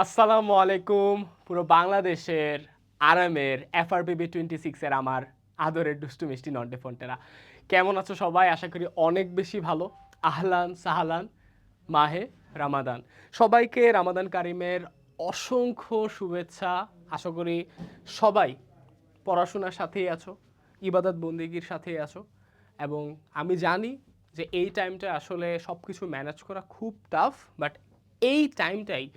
আসসালামু আলাইকুম পুরো বাংলাদেশের আরামের FRPB 26 এর আমার আদরের দুষ্টু মিষ্টি নন্টে ফন্টেরা কেমন আছো সবাই? আশা করি অনেক বেশি ভালো। আহলান সাহালান মাহে রামাদান, সবাইকে রামাদান কারিমের অসংখ্য শুভেচ্ছা। আশা করি সবাই পড়াশোনার সাথেই আছো, ইবাদত বন্দিগির সাথেই আছো, এবং আমি জানি যে এই টাইমটা আসলে সব কিছু ম্যানেজ করা খুব টাফ, বাট এই টাইমটাই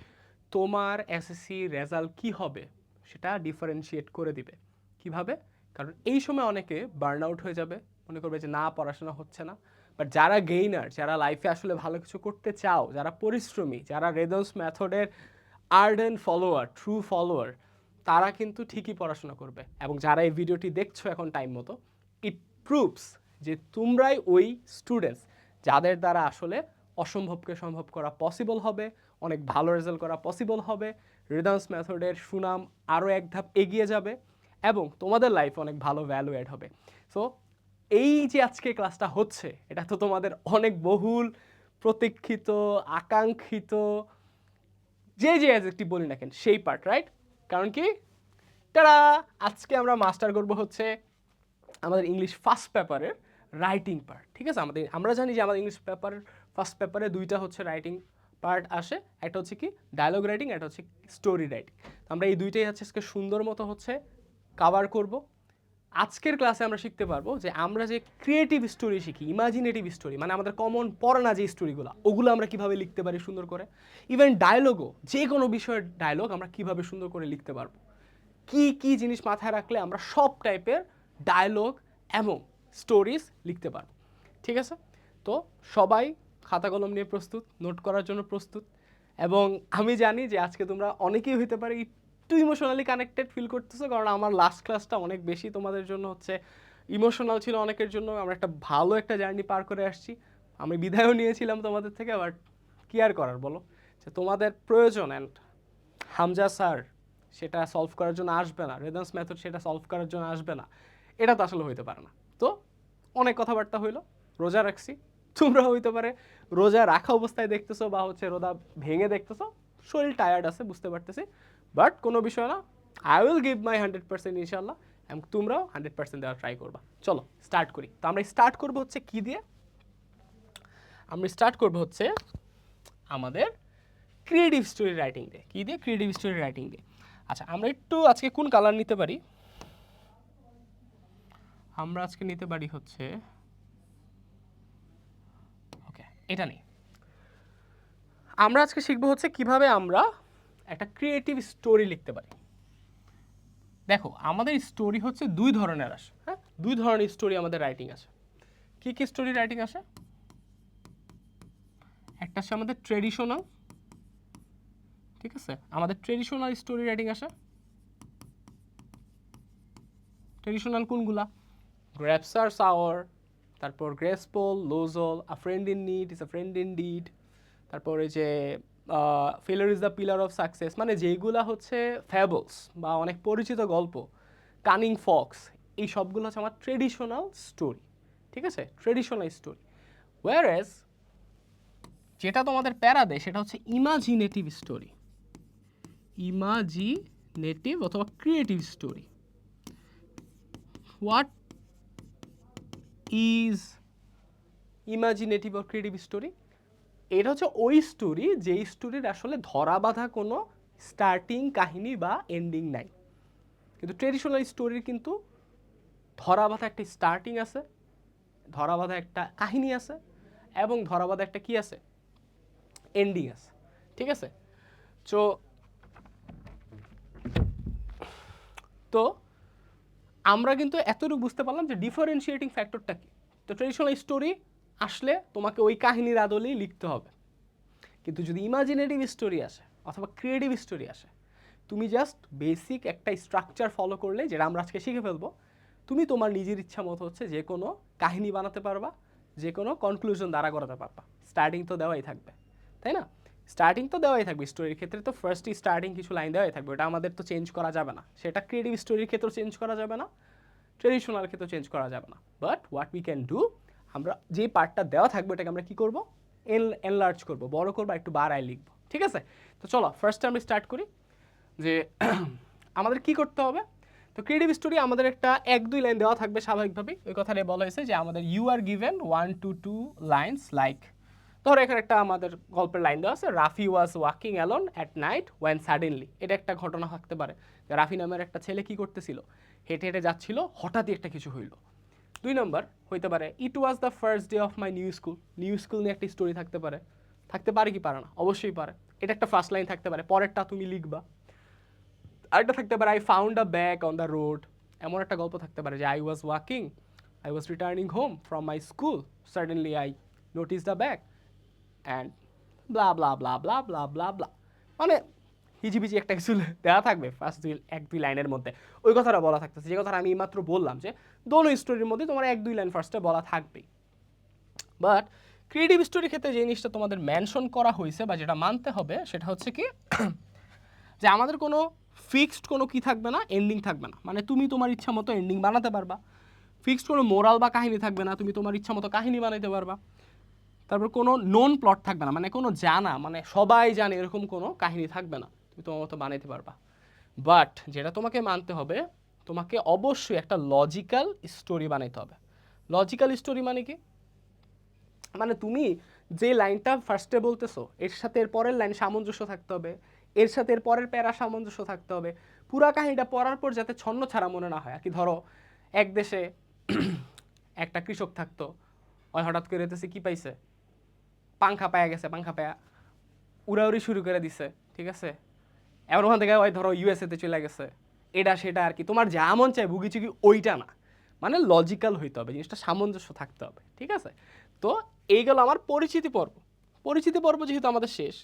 তোমার এসএসসি রেজাল্ট কি হবে সেটা ডিফারেন্সিয়েট করে দিবে। কিভাবে? কারণ এই সময় অনেকে বার্ন আউট হয়ে যাবে, মনে করবে যে না পড়াশোনা হচ্ছে না। বাট যারা গেইনার, যারা লাইফে আসলে ভালো কিছু করতে চাও, যারা পরিশ্রমী, যারা রেদন্স মেথডের আর্ডেন ফলোয়ার, ট্রু ফলোয়ার, তারা কিন্তু ঠিকই পড়াশোনা করবে। এবং যারা এই ভিডিওটি দেখছো এখন টাইম মতো, ইট প্রুভস যে তোমরাই ওই স্টুডেন্টস যাদের দ্বারা আসলে অসম্ভবকে সম্ভব করা পসিবল হবে, অনেক ভালো রেজাল্ট করা পসিবল হবে, রেদন্স মেথডের সুনাম আরও এক ধাপ এগিয়ে যাবে এবং তোমাদের লাইফ অনেক ভালো ভ্যালু অ্যাড হবে। সো এই যে আজকে ক্লাসটা হচ্ছে, এটা তো তোমাদের অনেক বহুল প্রতীক্ষিত, আকাঙ্ক্ষিত, যে যে অ্যাডজেক্টিভ বলি না কেন সেই পার্ট, রাইট? কারণ কি, তারা আজকে আমরা মাস্টার করব হচ্ছে আমাদের ইংলিশ ফার্স্ট পেপারের রাইটিং পার্ট। ঠিক আছে, আমরা জানি যে আমাদের ইংলিশ পেপারের ফার্স্ট পেপারে দুইটা হচ্ছে রাইটিং পার্ট আসে, একটা হচ্ছে কি ডায়লগ রাইটিং, একটা হচ্ছে স্টোরি রাইটিং। আমরা এই দুইটাই হচ্ছে আজকে সুন্দর মতো হচ্ছে কাভার করব। আজকের ক্লাসে আমরা শিখতে পারবো যে আমরা যে ক্রিয়েটিভ স্টোরি শিখি, ইমাজিনেটিভ স্টোরি, মানে আমাদের কমন পড়ে না যে স্টোরিগুলো, ওগুলো আমরা কিভাবে লিখতে পারি সুন্দর করে। ইভেন ডায়লগও, যে কোনো বিষয়ের ডায়লগ আমরা কিভাবে সুন্দর করে লিখতে পারবো, কি কি জিনিস মাথায় রাখলে আমরা সব টাইপের ডায়লগ এবং স্টোরিজ লিখতে পারবো। ঠিক আছে, তো সবাই খাতা কলম নিয়ে প্রস্তুত, নোট করার জন্য প্রস্তুত। এবং আমি জানি যে আজকে তোমরা অনেকেই হইতে পারে একটু ইমোশনালি কানেক্টেড ফিল করতেছো, কারণ আমার লাস্ট ক্লাসটা অনেক বেশি তোমাদের জন্য হচ্ছে ইমোশনাল ছিল অনেকের জন্য। আমরা একটা ভালো একটা জার্নি পার করে আসছি, আমি বিদায়ও নিয়েছিলাম তোমাদের থেকে, বাট কি আর করার বলো, যে তোমাদের প্রয়োজন। অ্যান্ড হামজা স্যার সেটা সলভ করার জন্য আসবে না, রেদন্স মেথড সেটা সলভ করার জন্য আসবে না, এটা তো আসলে হইতে পারে না। তো অনেক কথাবার্তা হইলো, রোজা রাখছি, তোমরা হইতে পারে রোজা রাখা অবস্থায় দেখতেছো বা হচ্ছে রোজা ভেঙে দেখতেছো, শরীর টায়ার্ড আছে বুঝতে পারতেছি, বাট কোনো বিষয় না, আই উইল গিভ মাই 100% ইনশাল্লাহ, এবং তোমরাও 100% দেওয়ার ট্রাই করবা। চলো স্টার্ট করি। তো আমরা স্টার্ট করবো হচ্ছে কি দিয়ে? আমরা স্টার্ট করবো হচ্ছে আমাদের ক্রিয়েটিভ স্টোরি রাইটিং দিয়ে। কী দিয়ে? ক্রিয়েটিভ স্টোরি রাইটিং দিয়ে। আচ্ছা, আমরা একটু আজকে কোন কালার নিতে পারি? আমরা আজকে নিতে পারি হচ্ছে, ওকে, এটা নেই। আমরা আজকে শিখবো হচ্ছে কিভাবে আমরা একটা ক্রিয়েটিভ স্টোরি লিখতে পারি। দেখো, আমাদের স্টোরি হচ্ছে দুই ধরনের আসে, হ্যাঁ, দুই ধরনের স্টোরি আমাদের রাইটিং আছে। কি কি স্টোরি রাইটিং আসে? একটা আছে আমাদের ট্রেডিশনাল, ঠিক আছে, আমাদের ট্রেডিশনাল স্টোরি রাইটিং আসে। ট্রেডিশনাল কোনগুলা? গ্রেপস আর সাওয়ার, তারপর grasp all, lose all, a friend in need is a friend in deed, তারপরে যে failure is the pillar of success, মানে যেইগুলা হচ্ছে ফ্যাবলস বা অনেক পরিচিত গল্প, কানিং ফক্স, এই সবগুলো হচ্ছে আমার ট্রেডিশনাল স্টোরি। ঠিক আছে, ট্রেডিশনাল স্টোরি। ওয়ারএজ যেটা তোমাদের প্যারা দেয় সেটা হচ্ছে ইমাজিনেটিভ স্টোরি, ইমাজিনেটিভ অথবা creative story. What is imaginative or creative story? এটা হচ্ছে ওই স্টোরি যেই স্টোরির আসলে ধরা বাঁধা কোনো স্টার্টিং কাহিনী বা এন্ডিং নাই। কিন্তু ট্রেডিশনাল স্টোরির কিন্তু ধরা বাঁধা একটা স্টার্টিং আছে, ধরা বাঁধা একটা কাহিনী আছে, এবং ধরা বাঁধা একটা কি আছে, এন্ডিং আছে। ঠিক আছে, তো তো আমরা কিন্তু এতটুকু বুঝতে পারলাম যে ডিফারেন্সিয়েটিং ফ্যাক্টরটা কি। তো ট্রেডিশনাল স্টোরি আসলে তোমাকে ওই কাহিনীর আদলেই লিখতে হবে। কিন্তু যদি ইমাজিনেটিভ স্টোরি আসে অথবা ক্রিয়েটিভ স্টোরি আসে, তুমি জাস্ট বেসিক একটা স্ট্রাকচার ফলো করলে, যেটা আমরা আজকে শিখে ফেলবো, তুমি তোমার নিজের ইচ্ছা মতো হচ্ছে যে কোনো কাহিনী বানাতে পারবা, যে কোনো কনক্লুশন দ্বারা করাতে পারবা। স্টার্টিং তো দেওয়াই থাকবে, তাই না? স্টার্টিং তো দেওয়াই থাকবে, স্টোরির ক্ষেত্রে তো ফার্স্টই স্টার্টিং কিছু লাইন দেওয়াই থাকবে, ওটা আমাদের তো চেঞ্জ করা যাবে না। সেটা ক্রিয়েটিভ স্টোরির ক্ষেত্রেও চেঞ্জ করা যাবে না, ট্রেডিশনাল ক্ষেত্রেও চেঞ্জ করা যাবে না। But what we can do, আমরা যে পার্টটা দেওয়া থাকবে ওটাকে আমরা কী করবো, এনলার্জ করবো, বড় করবো, একটু বাড়ায় লিখবো, ঠিক আছে? তো চলো ফার্স্ট আমি স্টার্ট করি যে আমাদের কি করতে হবে। তো ক্রিয়েটিভ স্টোরি আমাদের একটা 1-2 লাইন দেওয়া থাকবে স্বাভাবিকভাবেই, ওই কথাটাই বলা হয়েছে যে আমাদের you are given 1 to 2 lines like, ধরো এখানে একটা আমাদের গল্পের লাইন দেওয়া আছে, Rafi was walking alone at night when suddenly, এটা একটা ঘটনা থাকতে পারে যে রাফি নামের একটা ছেলে কি করতেছিল, হেঁটে হেঁটে যাচ্ছিল, হঠাৎই একটা কিছু হইল। 2 নম্বর হইতে পারে it was the first day of my new school, new school নিয়ে একটা স্টোরি থাকতে পারে কি পারে না, অবশ্যই পারে, এটা একটা ফার্স্ট লাইন থাকতে পারে, পরেরটা তুমি লিখবা। আরেকটা থাকতে পারে I found a bag on the road, এমন একটা গল্প থাকতে পারে যে I was returning home from my school, suddenly I notice the bag and blah blah blah blah blah blah blah, মানে হিজিবিজি একটা কিছু দেওয়া থাকবে ফার্স্ট 1-2 লাইনের মধ্যে, ওই কথাটা বলা থাকতেছে, যে কথাটা আমি মাত্র বললাম যে দোনো স্টোরির মধ্যে তোমার 1-2 লাইন ফার্স্টে বলা থাকবেই। বাট ক্রিয়েটিভ স্টোরির ক্ষেত্রে যে জিনিসটা তোমাদের মেনশন করা হয়েছে বা যেটা মানতে হবে সেটা হচ্ছে কি যে আমাদের কোনো ফিক্সড কোনো কি থাকবে না, এন্ডিং থাকবে না, মানে তুমি তোমার ইচ্ছা মতো এন্ডিং বানাতে পারবা, ফিক্সড কোনো মোরাল বা কাহিনী থাকবে না, তুমি তোমার ইচ্ছা মতো কাহিনী বানাইতে পারবা। তারপর কোনো নন প্লট থাকবে না, মানে কোনো জানা, মানে সবাই জানে এরকম কোনো কাহিনী থাকবে না, তুমি তোমার মতো বানাইতে পারবা। বাট যেটা তোমাকে মানতে হবে, তোমাকে অবশ্যই একটা লজিক্যাল স্টোরি বানাইতে হবে। লজিক্যাল স্টোরি মানে কি, মানে তুমি যে লাইনটা ফার্স্টে বলতেছো এর সাথে এর পরের লাইন সামঞ্জস্য থাকতে হবে, এর সাথে এর পরের প্যারা সামঞ্জস্য থাকতে হবে, পুরা কাহিনীটা পড়ার পর যাতে ছন্ন ছাড়া মনে না হয় আর কি। ধরো এক দেশে একটা কৃষক থাকতো, ওই হঠাৎ করে দেখতেছে কি পাইছে, পাংখা পায়া গেছে, পাংখা পায়া উড়াউড়ি শুরু করে দিছে, ঠিক আছে, এমন ওখান থেকে ওই ধরো ইউএসএতে চলে গেছে, এটা সেটা আর কি, তোমার যা মন চায় ভুগি চুগি ওইটা না, মানে লজিক্যাল হইতে হবে, জিনিসটা সামঞ্জস্য থাকতে হবে, ঠিক আছে? তো এই গেল আমার পরিচিতি পর্ব যেহেতু আমাদের শেষ,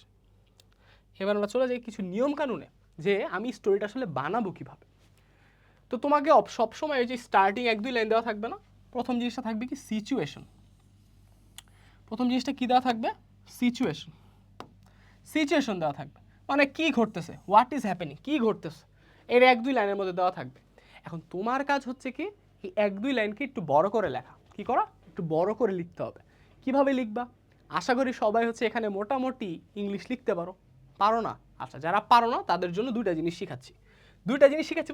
এবার আমরা চলে যাই কিছু নিয়ম কানুনে যে আমি স্টোরিটা আসলে বানাবো কীভাবে। তো তোমাকে সবসময় এই যে স্টার্টিং 1-2 লাইন দেওয়া থাকবে না, প্রথম জিনিসটা থাকবে কি সিচুয়েশন, প্রথম জিনিসটা কী দেওয়া থাকবে, সিচুয়েশন দেওয়া থাকবে, মানে কি ঘটতেছে, হোয়াট ইজ হ্যাপেনিং, কি ঘটতেছে, এর 1-2 লাইনের মধ্যে দেওয়া থাকবে। এখন তোমার কাজ হচ্ছে কি এই 1-2 লাইনকে একটু বড় করে লেখা, কি করা, একটু বড় করে লিখতে হবে। কিভাবে লিখবা, আশা করি সবাই হচ্ছে এখানে মোটামুটি ইংলিশ লিখতে পারো না? আচ্ছা, যারা পারো না তাদের জন্য দুইটা জিনিস শিখাচ্ছি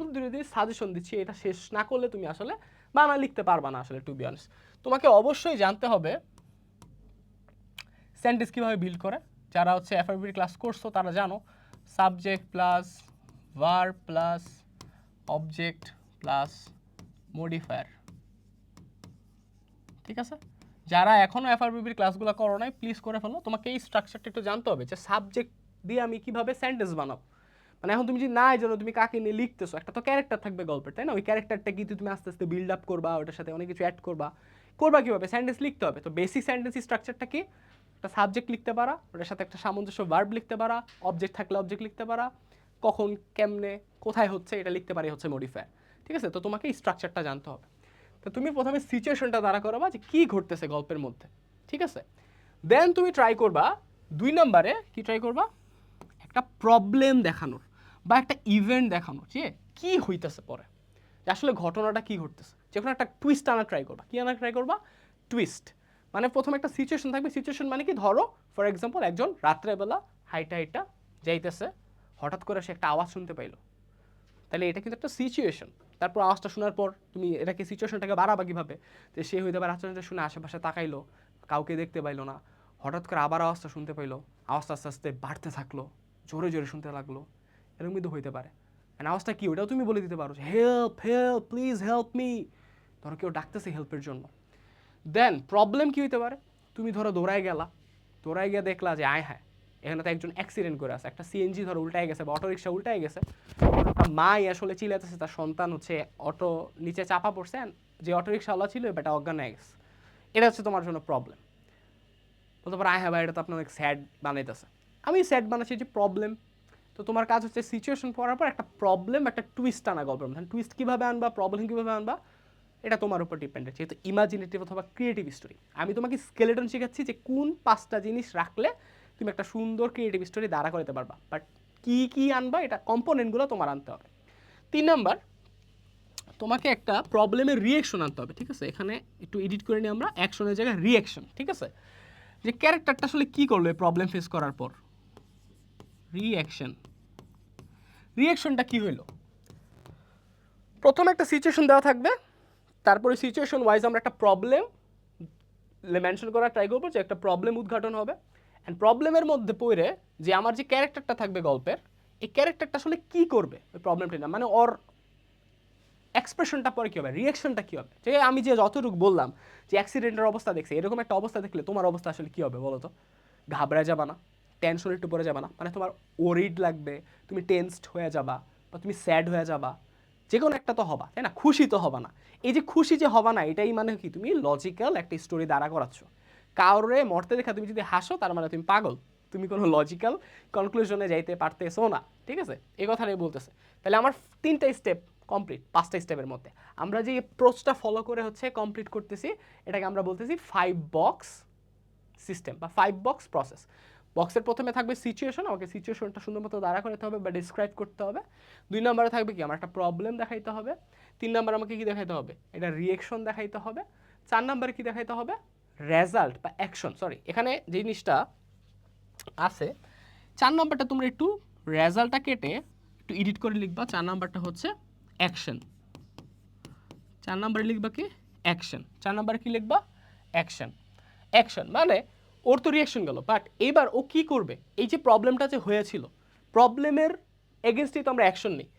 বলতে দুইটা জিনিস সাজেশন দিচ্ছি, এটা শেষ না করলে তুমি আসলে বাংলা লিখতে পারবা না আসলে, টু বি অনেস্ট। তোমাকে অবশ্যই জানতে হবে সেন্টেন্স কীভাবে বিল্ড করে, যারা হচ্ছে এফআরবির ক্লাস করছো তারা জানো, subject plus verb plus object plus modifier, ঠিক আছে? যারা এখনও এফআরবির ক্লাসগুলো করো নাই প্লিজ করে ফেলো, তোমাকে এই স্ট্রাকচারটা একটু জানতে হবে যে সাবজেক্ট দিয়ে আমি কীভাবে সেন্টেন্স বানাবো। মানে এখন তুমি যদি না জানো তুমি কাকে নিয়ে লিখতেছো, একটা তো ক্যারেক্টার থাকবে গল্পের, তাই না? ওই ক্যারেক্টারটা কি তুমি আস্তে আস্তে বিল্ড আপ করবা, ওটার সাথে অনেক কিছু অ্যাড করবা কীভাবে সেন্টেন্স লিখতে হবে। তো বেসিক সেন্টেন্স স্ট্রাকচারটা কি, একটা সাবজেক্ট লিখতে পারা, ওটার সাথে একটা সামঞ্জস্য ভার্ব লিখতে পারা, অবজেক্ট থাকলে অবজেক্ট লিখতে পারা, কখন কেমনে কোথায় হচ্ছে এটা লিখতে পারি হচ্ছে মডিফায়ার, ঠিক আছে? তো তোমাকে এই স্ট্রাকচারটা জানতে হবে। তো তুমি প্রথমে সিচুয়েশনটা দাঁড়া করবা যে কী ঘটতেছে গল্পের মধ্যে, ঠিক আছে? দেন তুমি ট্রাই করবা 2 নম্বরে কি ট্রাই করবা, একটা প্রবলেম দেখানোর বা একটা ইভেন্ট দেখানোর, যে কী হইতেছে পরে, যে আসলে ঘটনাটা কী ঘটতেছে, যখন একটা টুইস্ট আনা ট্রাই করবা। কী আনা ট্রাই করবা, টুইস্ট, মানে প্রথমে একটা সিচুয়েশন থাকবে। সিচুয়েশন মানে কি, ধরো ফর এক্সাম্পল একজন রাত্রেবেলা হাইটা যাইতেছে, হঠাৎ করে সে একটা আওয়াজ শুনতে পাইলো, তাহলে এটা কিন্তু একটা সিচুয়েশন। তারপর আওয়াজটা শোনার পর তুমি এটাকে সিচুয়েশনটাকে বাড়াবা কীভাবে, যে সে হইতে পারে আচরণটা শুনে আশেপাশে তাকাইলো, কাউকে দেখতে পাইলো না, হঠাৎ করে আবার আওয়াজটা শুনতে পাইলো, আওয়াজটা আস্তে আস্তে বাড়তে থাকলো, জোরে জোরে শুনতে লাগলো, এরকম কিন্তু হইতে পারে। আওয়াজটা কি ওটাও তুমি বলে দিতে পারো, help help please help me, ধরো কেউ ডাকতেছে হেল্পের জন্য। দেন প্রবলেম কী হইতে পারে, তুমি ধরো দৌড়ায় গিয়ে দেখলা যে আয় হ্যাঁ এখানে তো একজন অ্যাক্সিডেন্ট করে আছে, একটা সিএনজি ধরো উল্টায় গেছে বা অটোরিক্সা উল্টায় গেছে, একটা মাই আসলে চিল্লাতেছে, তার সন্তান হচ্ছে অটো নিচে চাপা পড়ছে, যে অটোরিক্সাওয়ালা ছিল এটা অজ্ঞান হয়ে গেছে, এটা হচ্ছে তোমার জন্য প্রবলেম। বলতে পারো আয় হ্যাঁ ভাই এটা তো আপনার অনেক স্যাড বানাইতেছে, আমি স্যাড বানাচ্ছি যে প্রবলেম। তো তোমার কাজ হচ্ছে সিচুয়েশন পড়ার পর একটা প্রবলেম, একটা টুইস্ট আনা গল্পের মধ্যে। টুইস্ট কীভাবে আনবা, প্রবলেম কীভাবে আনবা, এটা তোমার উপর ডিপেন্ডেন্ট, যেহেতু ইমাজিনেটিভ অথবা ক্রিয়েটিভ স্টোরি। আমি তোমাকে স্কেলেটন শেখাচ্ছি যে কোন 5টা জিনিস রাখলে তুমি একটা সুন্দর ক্রিয়েটিভ স্টোরি দাঁড়া করতে পারবা, বাট কী আনবা এটা কম্পোনেন্টগুলো তোমার আনতে হবে। 3 নাম্বার, তোমাকে একটা প্রবলেমের রিয়েকশন আনতে হবে, ঠিক আছে? এখানে একটু এডিট করে নিই আমরা, অ্যাকশনের জায়গায় রিয়েকশন, ঠিক আছে? যে ক্যারেক্টারটা আসলে কি করলো এই প্রবলেম ফেস করার পর। রিঅ্যাকশনটা কি হইলো? প্রথমে একটা সিচুয়েশন দেওয়া থাকবে, তারপরে সিচুয়েশন ওয়াইজ আমরা একটা প্রবলেম মেনশন করার ট্রাই করবো, যে একটা প্রবলেম উদ্ঘাটন হবে। অ্যান্ড প্রবলেমের মধ্যে পড়ে যে আমার যে ক্যারেক্টারটা থাকবে গল্পের, এই ক্যারেক্টারটা আসলে কি করবে ওই প্রবলেমটা না, মানে ওর এক্সপ্রেশনটা পরে কী হবে, রিয়াকশনটা কী হবে। যে আমি যে যতটুকু বললাম যে অ্যাক্সিডেন্টের অবস্থা দেখছি, এরকম একটা অবস্থা দেখলে তোমার অবস্থা আসলে কী হবে বলো তো? ঘাবড়ে যাবা না? টেনশন একটু পরে যাবা না? মানে তোমার ওরিড লাগবে, তুমি টেন্সড হয়ে যাবা, বা তুমি স্যাড হয়ে যাবা, যে কোনো একটা তো হবা, তাই না? খুশি তো হবা না। এই যে খুশি যে হবা না, এটাই মানে কি তুমি লজিক্যাল একটা স্টোরি দাঁড়া করাচ্ছ। কাউরে মরতে দেখা তুমি যদি হাসো, তার মানে তুমি পাগল, তুমি কোনো লজিক্যাল কনক্লুশনে যাইতে পারতেছো না। ঠিক আছে, এই কথাটাই বলতেছে। তাহলে আমার 3টা স্টেপ কমপ্লিট 5টা স্টেপের মধ্যে আমরা যে অ্যাপ্রোচটা ফলো করে হচ্ছে কমপ্লিট করতেছি, এটাকে আমরা বলতেছি 5 বক্স সিস্টেম বা 5 বক্স প্রসেস। বক্সের প্রথমে থাকবে সিচুয়েশন, আমাকে সিচুয়েশনটা সুন্দর মতো দাঁড়া করাতে হবে বা ডিসক্রাইব করতে হবে। 2 নম্বরে থাকবে কি, আমার একটা প্রবলেম দেখাইতে হবে। 3 নম্বরে আমাকে কি দেখাইতে হবে, এটা রিঅ্যাকশন দেখাইতে হবে। 4 নম্বরে কি দেখাইতে হবে, রেজাল্ট বা অ্যাকশন। সরি, এখানে যে জিনিসটা আছে 4 নম্বরটা তোমরা একটু রেজাল্টটা কেটে একটু এডিট করে লিখবা। 4 নম্বরটা হচ্ছে অ্যাকশন। 4 নম্বরে লিখবা কি, অ্যাকশন। 4 নম্বরে কি লিখবা, অ্যাকশন। অ্যাকশন মানে ওর তো রিয়াকশন গেল, বাট এবার ও কি করবে, এই যে প্রবলেমটা যে হয়েছিল, প্রবলেমের এগেনস্টেই তো আমরা অ্যাকশন নিই।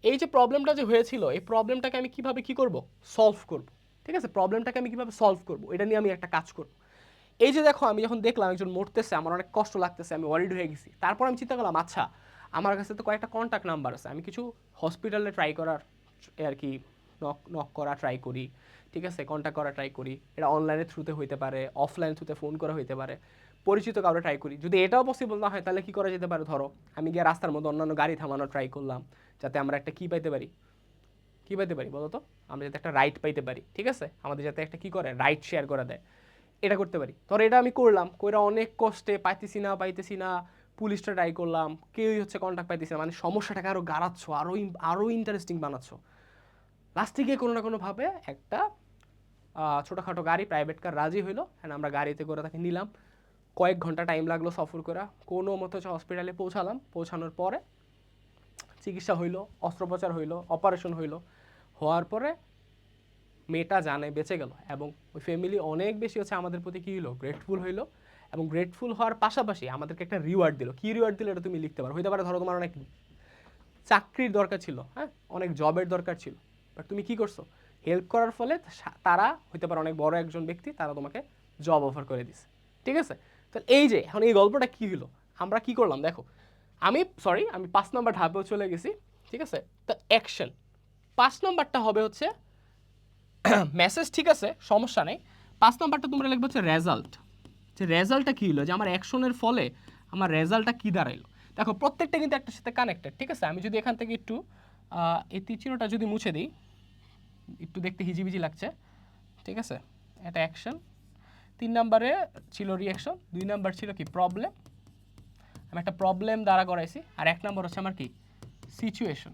এই যে প্রবলেমটা যে হয়েছিল, এই প্রবলেমটাকে আমি কিভাবে কি করব, সলভ করব। ঠিক আছে, প্রবলেমটাকে আমি কিভাবে সলভ করব, এটা নিয়ে আমি একটা কাজ করব। এই যে দেখো, আমি যখন দেখলাম একজন মরতেছে, আমার অনেক কষ্ট লাগতেছে, আমি ওয়ারিড হয়ে গেছি। তারপর আমি চিন্তা করলাম, আচ্ছা আমার কাছে তো কয়েকটা কন্ট্যাক্ট নাম্বার আছে, আমি কিছু হসপিটালে ট্রাই করার আর কি নক করা ট্রাই করি। ঠিক আছে, কন্ট্যাক্ট করা ট্রাই করি। এটা অনলাইনের থ্রুতে হইতে পারে, অফলাইন থ্রুতে ফোন করা হইতে পারে, পরিচিত কাউরে ট্রাই করি। যদি এটাও পসিবল না হয়, তাহলে কী করা যেতে পারে, ধরো আমি গিয়ে রাস্তার মধ্যে অন্যান্য গাড়ি থামানো ট্রাই করলাম, যাতে আমরা একটা কী পাইতে পারি, কী পাইতে পারি বলো তো, আমরা যাতে একটা রাইট পাইতে পারি। ঠিক আছে, আমাদের যাতে একটা কী করে, রাইট শেয়ার করে দেয়, এটা করতে পারি। ধরো এটা আমি করলাম, কইরা অনেক কষ্টে পাইতেছি না, পুলিশটা ট্রাই করলাম, কেউই হচ্ছে কন্ট্যাক্ট পাইতেছি না, মানে সমস্যাটাকে আরও গাড়াচ্ছ, আরও ইন্টারেস্টিং বানাচ্ছ। লাস্টে গিয়ে কোনো না কোনোভাবে একটা ছোটোখাটো গাড়ি, প্রাইভেট কার রাজি হইলো, হ্যাঁ আমরা গাড়িতে করে তাকে নিলাম। কয়েক ঘন্টা টাইম লাগলো সফর করা, কোনো মতো হচ্ছে হসপিটালে পৌঁছালাম। পৌঁছানোর পরে চিকিৎসা হইলো, অস্ত্রোপচার হইলো, অপারেশন হইলো। হওয়ার পরে মেয়েটা জানে বেঁচে গেল, এবং ওই ফ্যামিলি অনেক বেশি হচ্ছে আমাদের প্রতি কী হইলো, গ্রেটফুল হইলো। এবং গ্রেটফুল হওয়ার পাশাপাশি আমাদেরকে একটা রিওয়ার্ড দিল। কী রিওয়ার্ড দিল, এটা তুমি লিখতে পারো। হইতে পারে ধরো তোমার অনেক চাকরির দরকার ছিল, হ্যাঁ অনেক জবের দরকার ছিল, বাট তুমি কি করছো, হেল্প করার ফলে তারা হইতে পারে অনেক বড় একজন ব্যক্তি, তারা তোমাকে জব অফার করে দিছে। ঠিক আছে, তাহলে এই যে এখন এই গল্পটা কী হলো, আমরা কি করলাম দেখো। আমি 5 নম্বর ধাপেও চলে গেছি। ঠিক আছে, তো অ্যাকশন 5 নম্বরটা হবে হচ্ছে মেসেজ। ঠিক আছে, সমস্যা নেই। 5 নম্বরটা তোমরা লিখবে হচ্ছে রেজাল্ট। যে রেজাল্টটা কী হলো, যে আমার অ্যাকশনের ফলে আমার রেজাল্টটা কী দাঁড়াইলো। দেখো প্রত্যেকটা কিন্তু একটার সাথে কানেক্টেড। ঠিক আছে, আমি যদি এখান থেকে একটু এই তীর যদি মুছে দিই, একটু দেখতে হিজিবিজি লাগছে। ঠিক আছে, এটা অ্যাকশন। 3 নম্বরে ছিল রিঅ্যাকশন, 2 নম্বর ছিল কি, প্রবলেম। আমি একটা প্রবলেম দ্বারা করাইছি। আর 1 নম্বর হচ্ছে আমার কি, সিচুয়েশন।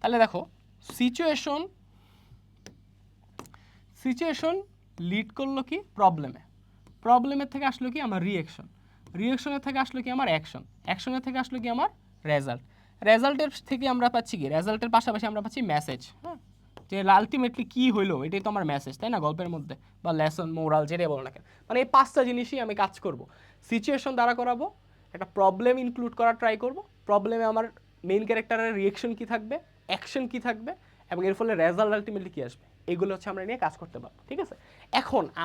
তাহলে দেখো সিচুয়েশন লিড করলো কি প্রবলেমে, প্রবলেমের থেকে আসলো কি আমার রিঅ্যাকশন, রিঅ্যাকশনের থেকে আসলো কি আমার অ্যাকশন, অ্যাকশনের থেকে আসলো কি আমার রেজাল্ট, রেজাল্টের থেকে আমরা পাচ্ছি কি, রেজাল্টের পাশাপাশি আমরা পাচ্ছি মেসেজ। হ্যাঁ, যে আলটিমেটলি কী হইলো, এটাই তো আমার মেসেজ, তাই না, গল্পের মধ্যে, বা লেসন, মোরাল, যেটাই বলো না কেন। মানে এই 5টা জিনিসই আমি কাজ করব। সিচুয়েশন দ্বারা করাবো, একটা প্রবলেম ইনক্লুড করার ট্রাই করব, প্রবলেমে আমার মেইন ক্যারেক্টারের রিঅ্যাকশন কী থাকবে, অ্যাকশন কী থাকবে, এবং এর ফলে রেজাল্ট আলটিমেটলি কী আসবে, এগুলো হচ্ছে আমরা নিয়ে কাজ করতে পারবো। ঠিক আছে,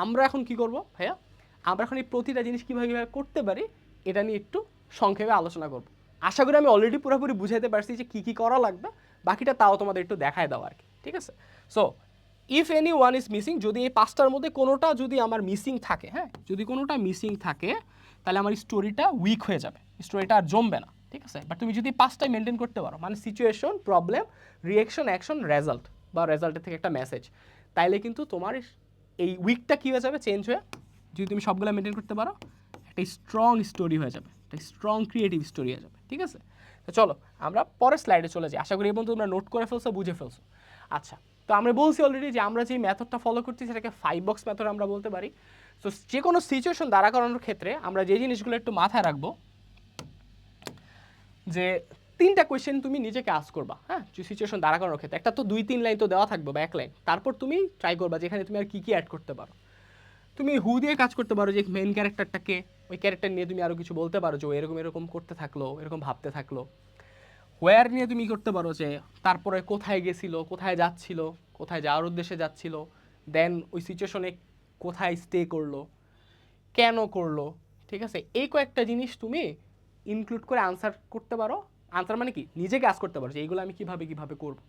আমরা এখন কি করব ভাইয়া, আমরা এখন এই প্রতিটা জিনিস কীভাবে করতে পারি, এটা নিয়ে একটু সংক্ষেপে আলোচনা করব। আশা করি আমি অলরেডি পুরোপুরি বুঝাইতে পারছি যে কী করা লাগবে, বাকিটা তাও তোমাদের একটু দেখায় দাও আর কি। ঠিক আছে, so if any one is missing, যদি এই 5টার মধ্যে কোনোটা যদি আমার মিসিং থাকে, হ্যাঁ যদি কোনোটা মিসিং থাকে, তাহলে আমার স্টোরিটা উইক হয়ে যাবে, স্টোরিটা আর জমবে না। ঠিক আছে, বাট তুমি যদি 5টাই মেনটেন করতে পারো, মানে situation, problem, reaction, action, result, বা রেজাল্টের থেকে একটা মেসেজ, তাইলে কিন্তু তোমার এই উইকটা কী হয়ে যাবে, চেঞ্জ হয়ে, যদি তুমি সবগুলো মেনটেন করতে পারো, একটা স্ট্রং স্টোরি হয়ে যাবে, একটা স্ট্রং ক্রিয়েটিভ স্টোরি হয়ে যাবে। ঠিক আছে, তো চলো আমরা পরের স্লাইডে চলে যাই। আশা করি এবং তোমরা নোট করে ফেলছো, বুঝে ফেলছো। আচ্ছা, তো আমরা বলছি অলরেডি যে আমরা যে মেথডটা ফলো করছি সেটাকে 5 বক্স মেথড আমরা বলতে পারি। তো যে কোনো সিচুয়েশন দাঁড়া করানোর ক্ষেত্রে আমরা যে জিনিসগুলো একটু মাথায় রাখবো, যে 3টা কোয়েশ্চেন তুমি নিজেকে আস্ক করবা, হ্যাঁ, সিচুয়েশন দাঁড়া করানোর ক্ষেত্রে। একটা তো 2-3 লাইন তো দেওয়া থাকবে বা 1 লাইন, তারপর তুমি ট্রাই করবা যেখানে তুমি আর কি কি অ্যাড করতে পারো। তুমি হু দিয়ে কাজ করতে পারো, যে মেইন ক্যারেক্টারটাকে, ওই ক্যারেক্টার নিয়ে তুমি আরও কিছু বলতে পারো, যে এরকম এরকম করতে থাকলো, এরকম ভাবতে থাকলো। হোয়ার নিয়ে তুমি করতে পারো, যে তারপরে কোথায় গেছিল, কোথায় যাচ্ছিল, কোথায় যাওয়ার উদ্দেশ্যে যাচ্ছিল, দেন ওই সিচুয়েশনে কোথায় স্টে করলো, কেন করলো, ঠিক আছে। এই কয়েকটা জিনিস তুমি ইনক্লুড করে আনসার করতে পারো। আনসার মানে কি, নিজেকে আস করতে পারো যে এইগুলো আমি কীভাবে কীভাবে করবো।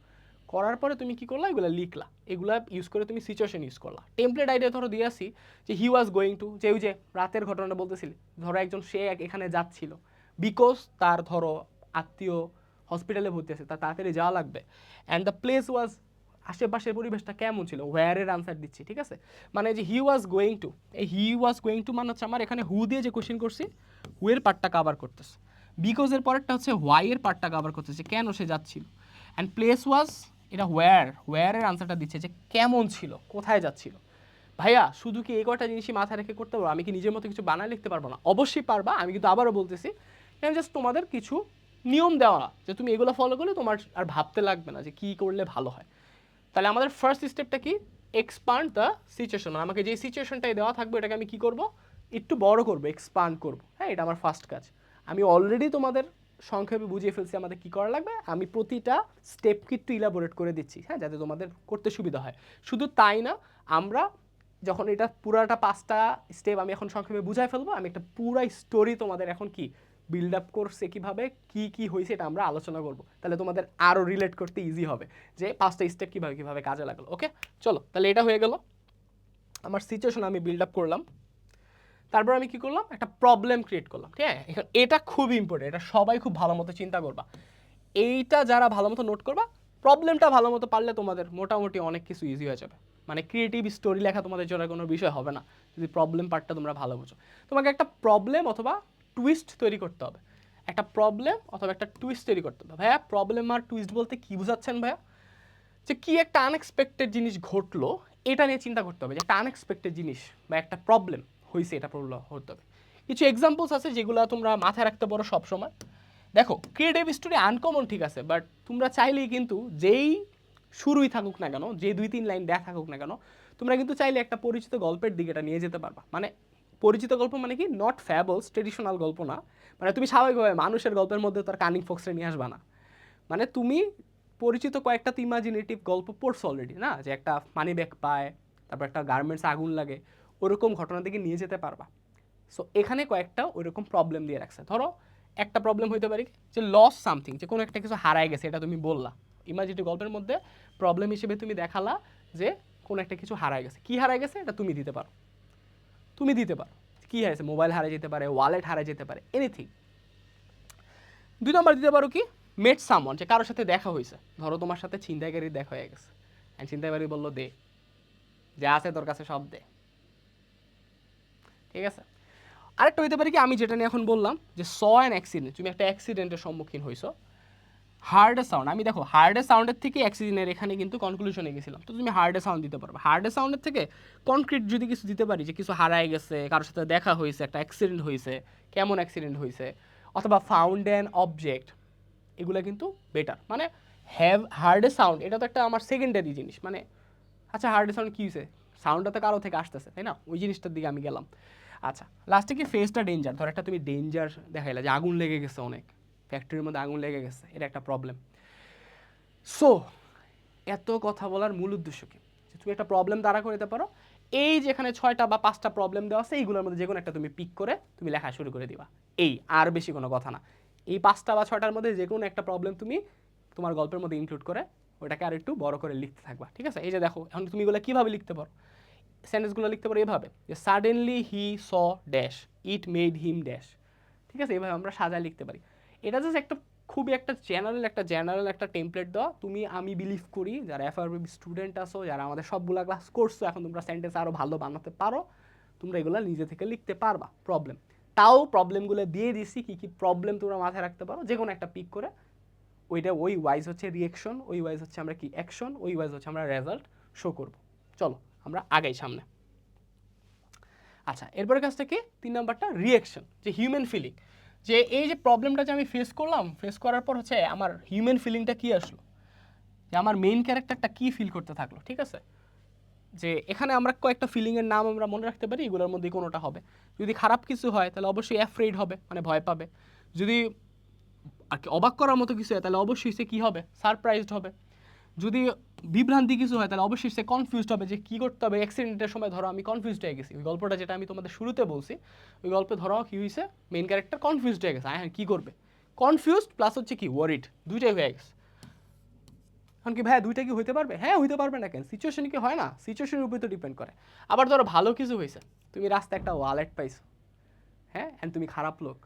করার পরে তুমি কি করলা, এগুলো লিখলা, এগুলা ইউজ করে তুমি সিচুয়েশন ইউজ করলা। টেমপ্লেট আইডিয়া ধরো দিয়ে আসি যে হি ওয়াজ গোয়িং টু, যে ওই যে রাতের ঘটনাটা বলতেছিলি, ধরো একজন সে এখানে যাচ্ছিল বিকজ তার ধরো আত্মীয় হসপিটালে ভর্তি আছে, তার তাড়াতাড়ি যাওয়া লাগবে, অ্যান্ড দ্য প্লেস ওয়াজ, আশেপাশের পরিবেশটা কেমন ছিল, ওয়্যারের আনসার দিচ্ছি, ঠিক আছে। মানে যে হি ওয়াজ গোয়িং টু, এই হি ওয়াজ গোয়িং টু মানে হচ্ছে আমার এখানে হু দিয়ে যে কোশ্চেন করছি, হু এর পার্টটা কাভার করতেছে, বিকজের পরেরটা হচ্ছে হোয়াই এর পার্টটা কাভার করতেছে, কেন সে যাচ্ছিল, অ্যান্ড প্লেস ওয়াজ, এটা হোয়ারের আনসারটা দিচ্ছে যে কেমন ছিল, কোথায় যাচ্ছিল। ভাইয়া শুধু কি এই কয়টা জিনিসই মাথায় রেখে করতে পারবো? আমি কি নিজের মতো কিছু বানায় লিখতে পারবো না? অবশ্যই পারবা। আমি কিন্তু আবারও বলতেছি, আমি জাস্ট তোমাদের কিছু নিয়ম দেওয়া, যে তুমি এগুলো ফলো করলে তোমার আর ভাবতে লাগবে না যে কী করলে ভালো হয়। তাহলে আমাদের ফার্স্ট স্টেপটা কি, এক্সপান্ড দ্য সিচুয়েশন। আমাকে যে সিচুয়েশনটাই দেওয়া থাকবে এটাকে আমি কি করব, একটু বড় করব, এক্সপান্ড করব, হ্যাঁ, এটা আমার ফার্স্ট কাজ। আমি অলরেডি তোমাদের সংক্ষেপে বুঝিয়ে ফেলছি আমাদের কী করা লাগবে। আমি প্রতিটা স্টেপকে একটু ইলাবোরেট করে দিচ্ছি, হ্যাঁ, যাতে তোমাদের করতে সুবিধা হয়। শুধু তাই না, আমরা যখন এটা পুরাটা 5টা স্টেপ আমি এখন সংক্ষেপে বুঝাই ফেলবো, আমি একটা পুরা স্টোরি তোমাদের এখন কি বিল্ড আপ করছে, কীভাবে কী কী হয়েছে এটা আমরা আলোচনা করব। তাহলে তোমাদের আরও রিলেট করতে ইজি হবে যে 5টা স্টেপ কীভাবে কীভাবে কাজে লাগলো। ওকে, চলো তাহলে এটা হয়ে গেল আমার সিচুয়েশন, আমি বিল্ড আপ করলাম। তারপর আমি কি করলাম, একটা প্রবলেম ক্রিয়েট করলাম, ঠিক আছে। এখন এটা খুব ইম্পর্টেন্ট, এটা সবাই খুব ভালো মতো চিন্তা করবা। এইটা যারা ভালো মতো নোট করবা, প্রবলেমটা ভালো মতো পারলে তোমাদের মোটামুটি অনেক কিছু ইজি হয়ে যাবে। মানে ক্রিয়েটিভ স্টোরি লেখা তোমাদের জন্য কোনো বিষয় হবে না যদি প্রবলেম পার্টটা তোমরা ভালো বুঝো। তোমাকে একটা প্রবলেম অথবা টুইস্ট তৈরি করতে হবে, একটা প্রবলেম অথবা একটা টুইস্ট তৈরি করতে হবে। ভাইয়া প্রবলেম আর টুইস্ট বলতে কী বোঝাচ্ছেন ভাইয়া? যে কি একটা আনএক্সপেক্টেড জিনিস ঘটলো, এটা নিয়ে চিন্তা করতে হবে, যে একটা আনএক্সপেক্টেড জিনিস বা একটা প্রবলেম হয়েছে, এটা প্রবলেম হতে হবে। কিছু এক্সাম্পলস আছে যেগুলো তোমরা মাথায় রাখতে পারো সবসময়। দেখো ক্রিয়েটিভ স্টোরি আনকমন ঠিক আছে, বাট তোমরা চাইলেই কিন্তু যেই শুরুই থাকুক না কেন, যে 2-3 লাইন দেয়া থাকুক না কেন, তোমরা কিন্তু চাইলে একটা পরিচিত গল্পের দিকে এটা নিয়ে যেতে পারবা। মানে পরিচিত গল্প মানে কি, নট ফ্যাবলস, ট্রেডিশনাল গল্প না। মানে তুমি স্বাভাবিকভাবে মানুষের গল্পের মধ্যে তার কানিং ফক্সরে নিয়ে আসবা না। মানে তুমি পরিচিত কয়েকটা তো ইমাজিনেটিভ গল্প পড়ছো অলরেডি না, যে একটা মানি ব্যাগ পায়, তারপর একটা গার্মেন্টস আগুন লাগে, ওরকম ঘটনা দিকে নিয়ে যেতে পারবা। সো এখানে কয়েকটা ওইরকম প্রবলেম দিয়ে রাখছে। ধরো একটা প্রবলেম হইতে পারে যে লস সামথিং, যে কোনো একটা কিছু হারায় গেছে, এটা তুমি বললা ইমাজিনেটিভ গল্পের মধ্যে। প্রবলেম হিসেবে তুমি দেখালা যে কোনো একটা কিছু হারায় গেছে, কি হারায় গেছে এটা তুমি দিতে পারো। তুমি দিতে পারো কি হারাইছে, মোবাইল হারাই যেতে পারে, ওয়ালেট হারাই যেতে পারে, এনিথিং। 2 নম্বর দিতে পারো কি, মেট সামওয়ান, যে কারোর সাথে দেখা হয়েছে। ধরো তোমার সাথে ছিনতাইকারীর দেখা হয়ে গেছে, ছিনতাইকারী বললো দে, যা আছে তোর কাছে সব দে, ঠিক আছে। আরেকটা হইতে পারে কি, আমি যেটা নিয়ে এখন বললাম, যে স অ্যান অ্যাক্সিডেন্ট, তুমি একটা অ্যাক্সিডেন্টের সম্মুখীন হয়েছো। হার্ডে সাউন্ড, আমি দেখো হার্ডে সাউন্ডের থেকে অ্যাক্সিডেন্টের এখানে কিন্তু কনক্লুশনে গেছিলাম, তো তুমি হার্ডে সাউন্ড দিতে পারবে। হার্ডে সাউন্ডের থেকে কনক্রিট যদি কিছু দিতে পারি, যে কিছু হারায় গেছে, কারোর সাথে দেখা হয়েছে, একটা অ্যাক্সিডেন্ট হয়েছে, কেমন অ্যাক্সিডেন্ট হয়েছে, অথবা ফাউন্ড অ্যান অবজেক্ট, এগুলো কিন্তু বেটার। মানে হ্যাভ হার্ডে সাউন্ড, এটা তো একটা আমার সেকেন্ডারি জিনিস। মানে আচ্ছা হার্ডে সাউন্ড কী হয়েছে, সাউন্ডটা তো কারো থেকে আসতেছে, তাই না, ওই জিনিসটার দিকে আমি গেলাম। আচ্ছা লাস্টে কি, ফেসটা ডেঞ্জার, ধর একটা তুমি ডেঞ্জার দেখাইলা, যে আগুন লেগে গেছে, অনেক ফ্যাক্টরির মধ্যে আগুন লেগে গেছে, এটা একটা প্রবলেম। সো এত কথা বলার মূল উদ্দেশ্য কি, যে তুমি একটা প্রবলেম দাঁড়া করে দিতে পারো। এই যেখানে 6টা বা 5টা প্রবলেম দেওয়া আছে, এইগুলোর মধ্যে যে কোনো একটা তুমি পিক করে তুমি লেখা শুরু করে দিবা। এই আর বেশি কোনো কথা না, এই 5টা বা 6টার মধ্যে যে কোনো একটা প্রবলেম তুমি তোমার গল্পের মধ্যে ইনক্লুড করে ওটাকে আর একটু বড় করে লিখতে থাকবা, ঠিক আছে। এই যে দেখো এখন তুমি এগুলো কীভাবে লিখতে পারো, সেন্টেন্সগুলো লিখতে পারো এভাবে, যে suddenly he saw dash, it made him dash, ঠিক আছে। এইভাবে আমরা সাজায় লিখতে পারি। এটা জাস্ট একটা খুবই একটা জেনারেল একটা টেমপ্লেট দেওয়া। তুমি, আমি বিলিভ করি যারা এফআরবি স্টুডেন্ট আসো, যারা আমাদের সবগুলা ক্লাস করছো, এখন তোমরা সেন্টেন্স আরও ভালো বানাতে পারো, তোমরা এগুলো নিজে থেকে লিখতে পারবা প্রবলেম। তাও প্রবলেমগুলো দিয়ে দিছি, কী কী প্রবলেম তোমরা মাথায় রাখতে পারো, যে কোনো একটা পিক করে ওইটা, ওই ওয়াইজ হচ্ছে রিয়েকশন, ওই ওয়াইজ হচ্ছে আমরা কি অ্যাকশন, ওই ওয়াইজ হচ্ছে আমরা রেজাল্ট শো করব। চলো আমরা আগাই সামনে। আচ্ছা, এরপরের কাজটা কি? 3 নাম্বারটা রিঅ্যাকশন, যে হিউম্যান ফিলিং, যে এই যে প্রবলেমটা যে আমি ফেস করলাম, ফেস করার পর হচ্ছে আমার হিউম্যান ফিলিংটা কি আসলো, যে আমার মেইন ক্যারেক্টারটা কি ফিল করতে থাকলো, ঠিক আছে? যে এখানে আমরা কয়েকটা ফিলিংয়ের নাম আমরা মনে রাখতে পারি, এগুলোর মধ্যে কোনোটা হবে। যদি খারাপ কিছু হয় তাহলে অবশ্যই অ্যাফ্রেড হবে, মানে ভয় পাবে। যদি আর কি অবাক করার মতো কিছু হয় তাহলে অবশ্যই সে কী হবে, সারপ্রাইজড হবে। যদি বিভ্রান্তি কিছু হয় তাহলে অবশ্যই সে কনফিউজড হবে যে কী করতে হবে। অ্যাক্সিডেন্টের সময় ধরো আমি কনফিউজড হয়ে গেছি, ওই গল্পটা যেটা আমি তোমাদের শুরুতে বলছি, ওই গল্পে ধরো কী হয়েছে, মেইন ক্যারেক্টার কনফিউজড হয়ে গেছে, হ্যাঁ কী করবে, কনফিউজড প্লাস হচ্ছে কি ওয়ারিড, দুইটাই হয়ে গেছে। এখন কি ভাই দুইটা কি হইতে পারবে? হ্যাঁ হইতে পারবে না কেন, সিচুয়েশন কি হয় না, সিচুয়েশনের উপরে তো ডিপেন্ড করে। আবার ধরো ভালো কিছু হয়েছে, তুমি রাস্তায় একটা ওয়ালেট পাইছো, হ্যাঁ অ্যান্ড তুমি খারাপ লোক,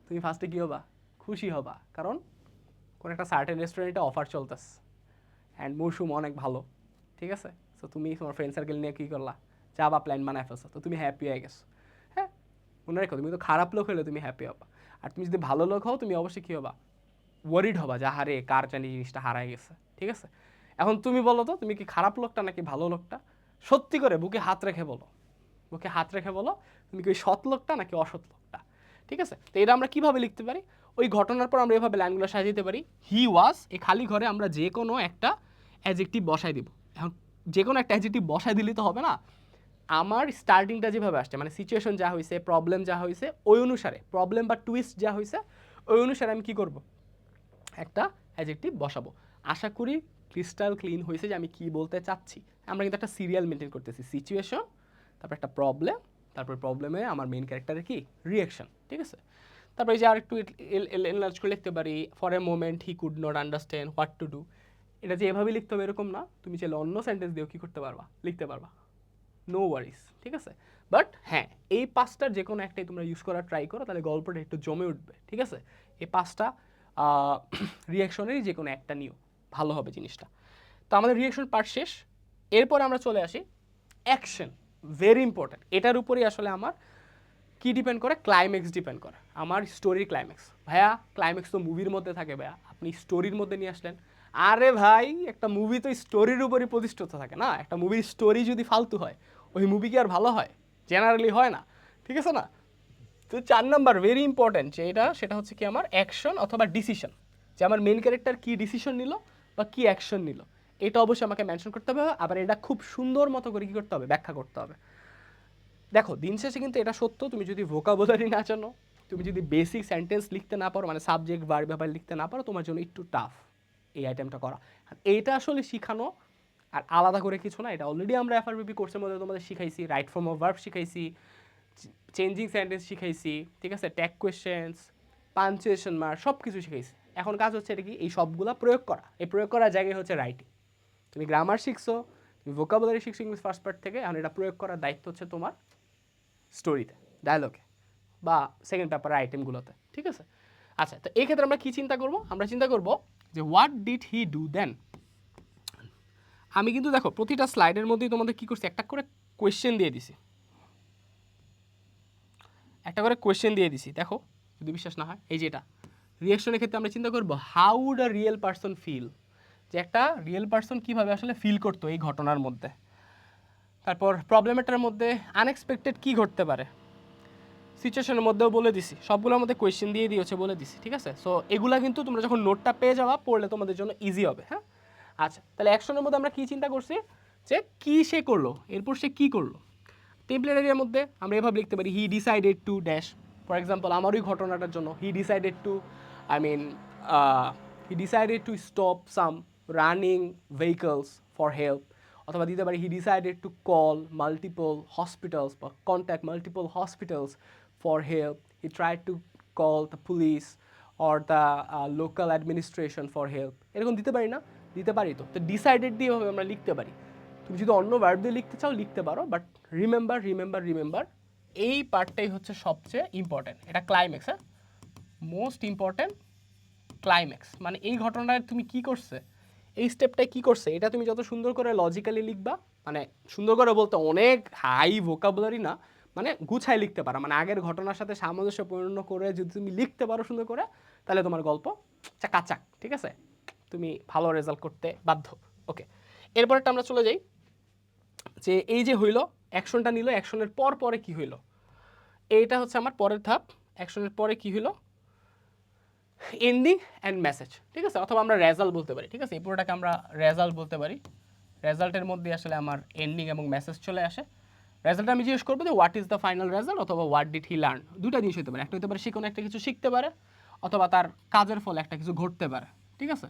তুমি ফার্স্টে কী হবা, খুশি হবা, কারণ কোনো একটা সার্টেন রেস্টুরেন্টে অফার চলতেছে অ্যান্ড মৌসুম অনেক ভালো, ঠিক আছে? সো তুমি তোমার ফ্রেন্ড সার্কেল নিয়ে কী করলা, যা বা প্ল্যান বানায় ফেলছো, তো তুমি হ্যাপি হয়ে গেছো। হ্যাঁ, মনে রেখো তুমি তো খারাপ লোক হলে তুমি হ্যাপি হবা, আর তুমি যদি ভালো লোক হও তুমি অবশ্যই কী হবা, ওয়ারিড হবা, যা হারে কার জানি জিনিসটা হারাই গেছে, ঠিক আছে? এখন তুমি বলো তো, তুমি কি খারাপ লোকটা নাকি ভালো লোকটা? সত্যি করে বুকে হাত রেখে বলো, বুকে হাত রেখে বলো, তুমি কি ওই সৎ লোকটা নাকি অসৎ লোকটা? ঠিক আছে? তো এটা আমরা কীভাবে লিখতে পারি? ওই ঘটনার পর আমরা এভাবে লাইনগুলো সাজিয়ে পারি। হি ওয়াজ, এই খালি ঘরে আমরা যে কোনো একটা অ্যাডজেক্টিভ বসাই দিব। এখন যে কোনো একটা অ্যাডজেক্টিভ বসাই দিলে তো হবে না, আমার স্টার্টিংটা যেভাবে আসছে, মানে সিচুয়েশন যা হয়েছে, প্রবলেম যা হয়েছে, ওই অনুসারে, প্রবলেম বা টুইস্ট যা হয়েছে ওই অনুসারে আমি কী করব, একটা অ্যাডজেক্টিভ বসাবো। আশা করি ক্রিস্টাল ক্লিন হয়েছে যে আমি কি বলতে চাচ্ছি। আমরা কিন্তু একটা সিরিয়াল মেনটেন করতেছি, সিচুয়েশন, তারপর একটা প্রবলেম, তারপর প্রবলেমে আমার মেইন ক্যারেক্টারের কি রিঅ্যাকশন, ঠিক আছে? তারপরে যে আরেকটু এনলার্জ করে লিখতে পারি, for a moment he could not understand what to do. এটা যে এভাবে লিখতে হবে এরকম না, তুমি চাইলে অন্য সেন্টেন্স দিয়েও কী করতে পারবা, লিখতে পারবা, নো ওয়ারিস, ঠিক আছে? বাট হ্যাঁ, এই পাঁচটার যে কোনো একটাই তোমরা ইউজ করার ট্রাই করো, তাহলে গল্পটা একটু জমে উঠবে, ঠিক আছে? এই পাঁচটা রিয়াকশনেরই যে কোনো একটা নিও, ভালো হবে জিনিসটা। তো আমাদের রিয়াকশন পার্ট শেষ। এরপর আমরা চলে আসি অ্যাকশন, ভেরি ইম্পর্ট্যান্ট। এটার উপরেই আসলে আমার কি ডিপেন্ড করে, ক্লাইম্যাক্স ডিপেন্ড করে, আমার স্টোরির ক্লাইম্যাক্স। ভাইয়া ক্লাইম্যাক্স তো মুভির মধ্যে থাকে, ভাইয়া আপনি স্টোরির মধ্যে নিয়ে আসলেন। আরে ভাই, একটা মুভি তো স্টোরির উপরই প্রতিষ্ঠিত থাকে না, একটা মুভির স্টোরি যদি ফালতু হয় ওই মুভি কি আর ভালো হয়? জেনারেলি হয় না, ঠিক আছে না? তো 4 নাম্বার ভেরি ইম্পর্ট্যান্ট যে এটা, সেটা হচ্ছে কি আমার অ্যাকশন অথবা ডিসিশন, যে আমার মেন ক্যারেক্টার কী ডিসিশন নিল বা কী অ্যাকশন নিল, এটা অবশ্যই আমাকে মেনশন করতে হবে। আবার এটা খুব সুন্দর মতো করে কী করতে হবে, ব্যাখ্যা করতে হবে। দেখো দিন শেষে কিন্তু এটা সত্য, তুমি যদি ভোকাবুলারি না জানো, তুমি যদি বেসিক সেন্টেন্স লিখতে না পারো, মানে সাবজেক্ট ভার্ব ব্যাপার লিখতে না পারো, তোমার জন্য একটু টাফ এই আইটেমটা করা। এইটা আসলে শিখানো আর আলাদা করে কিছু না, এটা অলরেডি আমরা এফআরবিপি কোর্সের মধ্যে তোমাদের শিখাইছি, রাইট ফর্ম অফ ভার্ব শিখাইছি, চেঞ্জিং সেন্টেন্স শিখাইছি, ঠিক আছে, ট্যাগ কোয়েশ্চেন্স, পাঞ্চুয়েশন মার্ক, সব কিছু শিখাইছি। এখন কাজ হচ্ছে এটা কি, এই সবগুলা প্রয়োগ করা। এই প্রয়োগ করার জায়গায় হচ্ছে রাইটিং। তুমি গ্রামার শিখছো, তুমি ভোকাবুলারি শিখছো ইংলিশ ফার্স্ট পার্ট থেকে, এখন এটা প্রয়োগ করার দায়িত্ব হচ্ছে তোমার স্টোরিতে, ডায়লগে বা সেকেন্ড পেপারের আইটেমগুলোতে, ঠিক আছে? আচ্ছা, তো এই ক্ষেত্রে আমরা কী চিন্তা করব, আমরা চিন্তা করব যে what did he do then. আমি কিন্তু দেখো প্রতিটা স্লাইডের মধ্যেই তোমাদের কী করছি, একটা করে কোয়েশ্চেন দিয়ে দিছি, একটা করে কোয়েশ্চেন দিয়ে দিছি, দেখো যদি বিশ্বাস না হয়। এই যে এটা রিয়াকশনের ক্ষেত্রে আমরা চিন্তা করব how would a real person feel, যে একটা রিয়েল পারসন কীভাবে আসলে ফিল করতো এই ঘটনার মধ্যে। তারপর প্রবলেমেটার মধ্যে আনএক্সপেক্টেড কী ঘটতে পারে, সিচুয়েশনের মধ্যেও বলে দিছি, সবগুলোর মধ্যে কোয়েশ্চেন দিয়ে দিয়েছে বলে দিছি, ঠিক আছে? সো এগুলা কিন্তু তোমরা যখন নোটটা পেয়ে যাওয়া, পড়লে তোমাদের জন্য ইজি হবে। হ্যাঁ, আচ্ছা, তাহলে অ্যাকশনের মধ্যে আমরা কী চিন্তা করছি, যে কী সে করলো, এরপর সে কী করলো। টেম্পলেটারির মধ্যে আমরা এভাবে লিখতে পারি, he decided to dash. For example আমার ওই ঘটনাটার জন্য he decided to, he decided to stop some running vehicles for help. অথবা দিতে পারি he decided to call multiple hospitals বা contact multiple hospitals for help. He tried to call the police or the local administration for help. এরকম দিতে পারি না? দিতে পারি। তো ডিসাইডেড দিয়ে এভাবে আমরা লিখতে পারি। তুমি যদি অন্য ভার্ব দিয়ে লিখতে চাও লিখতে পারো, বাট রিমেম্বার রিমেম্বার রিমেম্বার, এই পার্টটাই হচ্ছে সবচেয়ে ইম্পর্ট্যান্ট। এটা ক্লাইম্যাক্স, হ্যাঁ, মোস্ট ইম্পর্ট্যান্ট ক্লাইম্যাক্স। মানে এই ঘটনায় তুমি কি করছে, এই স্টেপটাই কি করছে, এটা তুমি যত সুন্দর করে লজিক্যালি লিখবা, মানে সুন্দর করে বলতে অনেক হাই ভোকাবুলারি না, মানে গুছাই লিখতে পারো, মানে আগের ঘটনার সাথে সামঞ্জস্যপূর্ণ করে যদি তুমি লিখতে পারো সুন্দর করে, তাহলে তোমার গল্প চাকাচাক, ঠিক আছে, তুমি ভালো রেজাল্ট করতে বাধ্য। ওকে, এরপরটা আমরা চলে যাই, যে এই যে হইল অ্যাকশনটা নিল, অ্যাকশনের পর পরে কি হইলো, এইটা হচ্ছে আমার পরের ধাপ। অ্যাকশনের পরে কি হইলো, এন্ডিং অ্যান্ড মেসেজ, ঠিক আছে, অথবা আমরা রেজাল্ট বলতে পারি, ঠিক আছে, এই পুরোটাকে আমরা রেজাল্ট বলতে পারি। রেজাল্টের মধ্যে আসলে আমার এন্ডিং এবং মেসেজ চলে আসে। রেজাল্ট আমি জিজ্ঞেস করবো যে what is the final result, অথবা হোয়াট ডিড হি লার্ন। দুটা জিনিস হতে পারে, একটা হতে পারে সে কোনো একটা কিছু শিখতে পারে, অথবা তার কাজের ফলে একটা কিছু ঘটতে পারে, ঠিক আছে।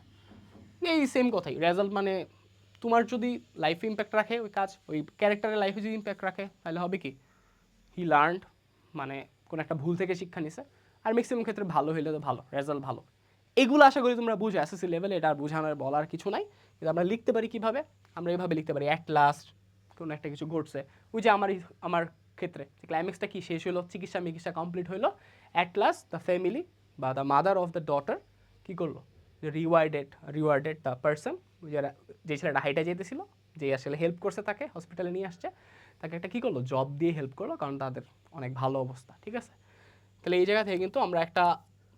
এই সেম কথাই, রেজাল্ট মানে তোমার যদি লাইফে ইম্প্যাক্ট রাখে ওই কাজ, ওই ক্যারেক্টারের লাইফে যদি ইম্প্যাক্ট রাখে, তাহলে হবে কি, হি লার্নড, মানে কোনো একটা ভুল থেকে শিক্ষা নিছে। আর ম্যাক্সিমাম ক্ষেত্রে ভালো হইলে তো ভালো, রেজাল্ট ভালো। এগুলো আশা করি তোমরা বুঝো এসএসসি লেভেলে, এটা আর বোঝানোর বলার কিছু নাই। কিন্তু আমরা লিখতে পারি কীভাবে, আমরা এইভাবে লিখতে পারি, অ্যাট লাস্ট কোনো একটা কিছু ঘটছে। ওই যে আমার ক্ষেত্রে যে ক্লাইম্যাক্সটা কি শেষ হলো, চিকিৎসা কমপ্লিট হলো, অ্যাট লাস্ট দ্য ফ্যামিলি বা the mother of the daughter কী করলো, রিওয়ার্ডেড দ্য পার্সন, যারা যে ছেলেটা হাইটা যেতেছিল, যে আসলে হেল্প করছে তাকে হসপিটালে নিয়ে আসছে, তাকে একটা কী করলো, জব দিয়ে হেল্প করলো, কারণ তাদের অনেক ভালো অবস্থা, ঠিক আছে। তাহলে এই জায়গা থেকে কিন্তু আমরা একটা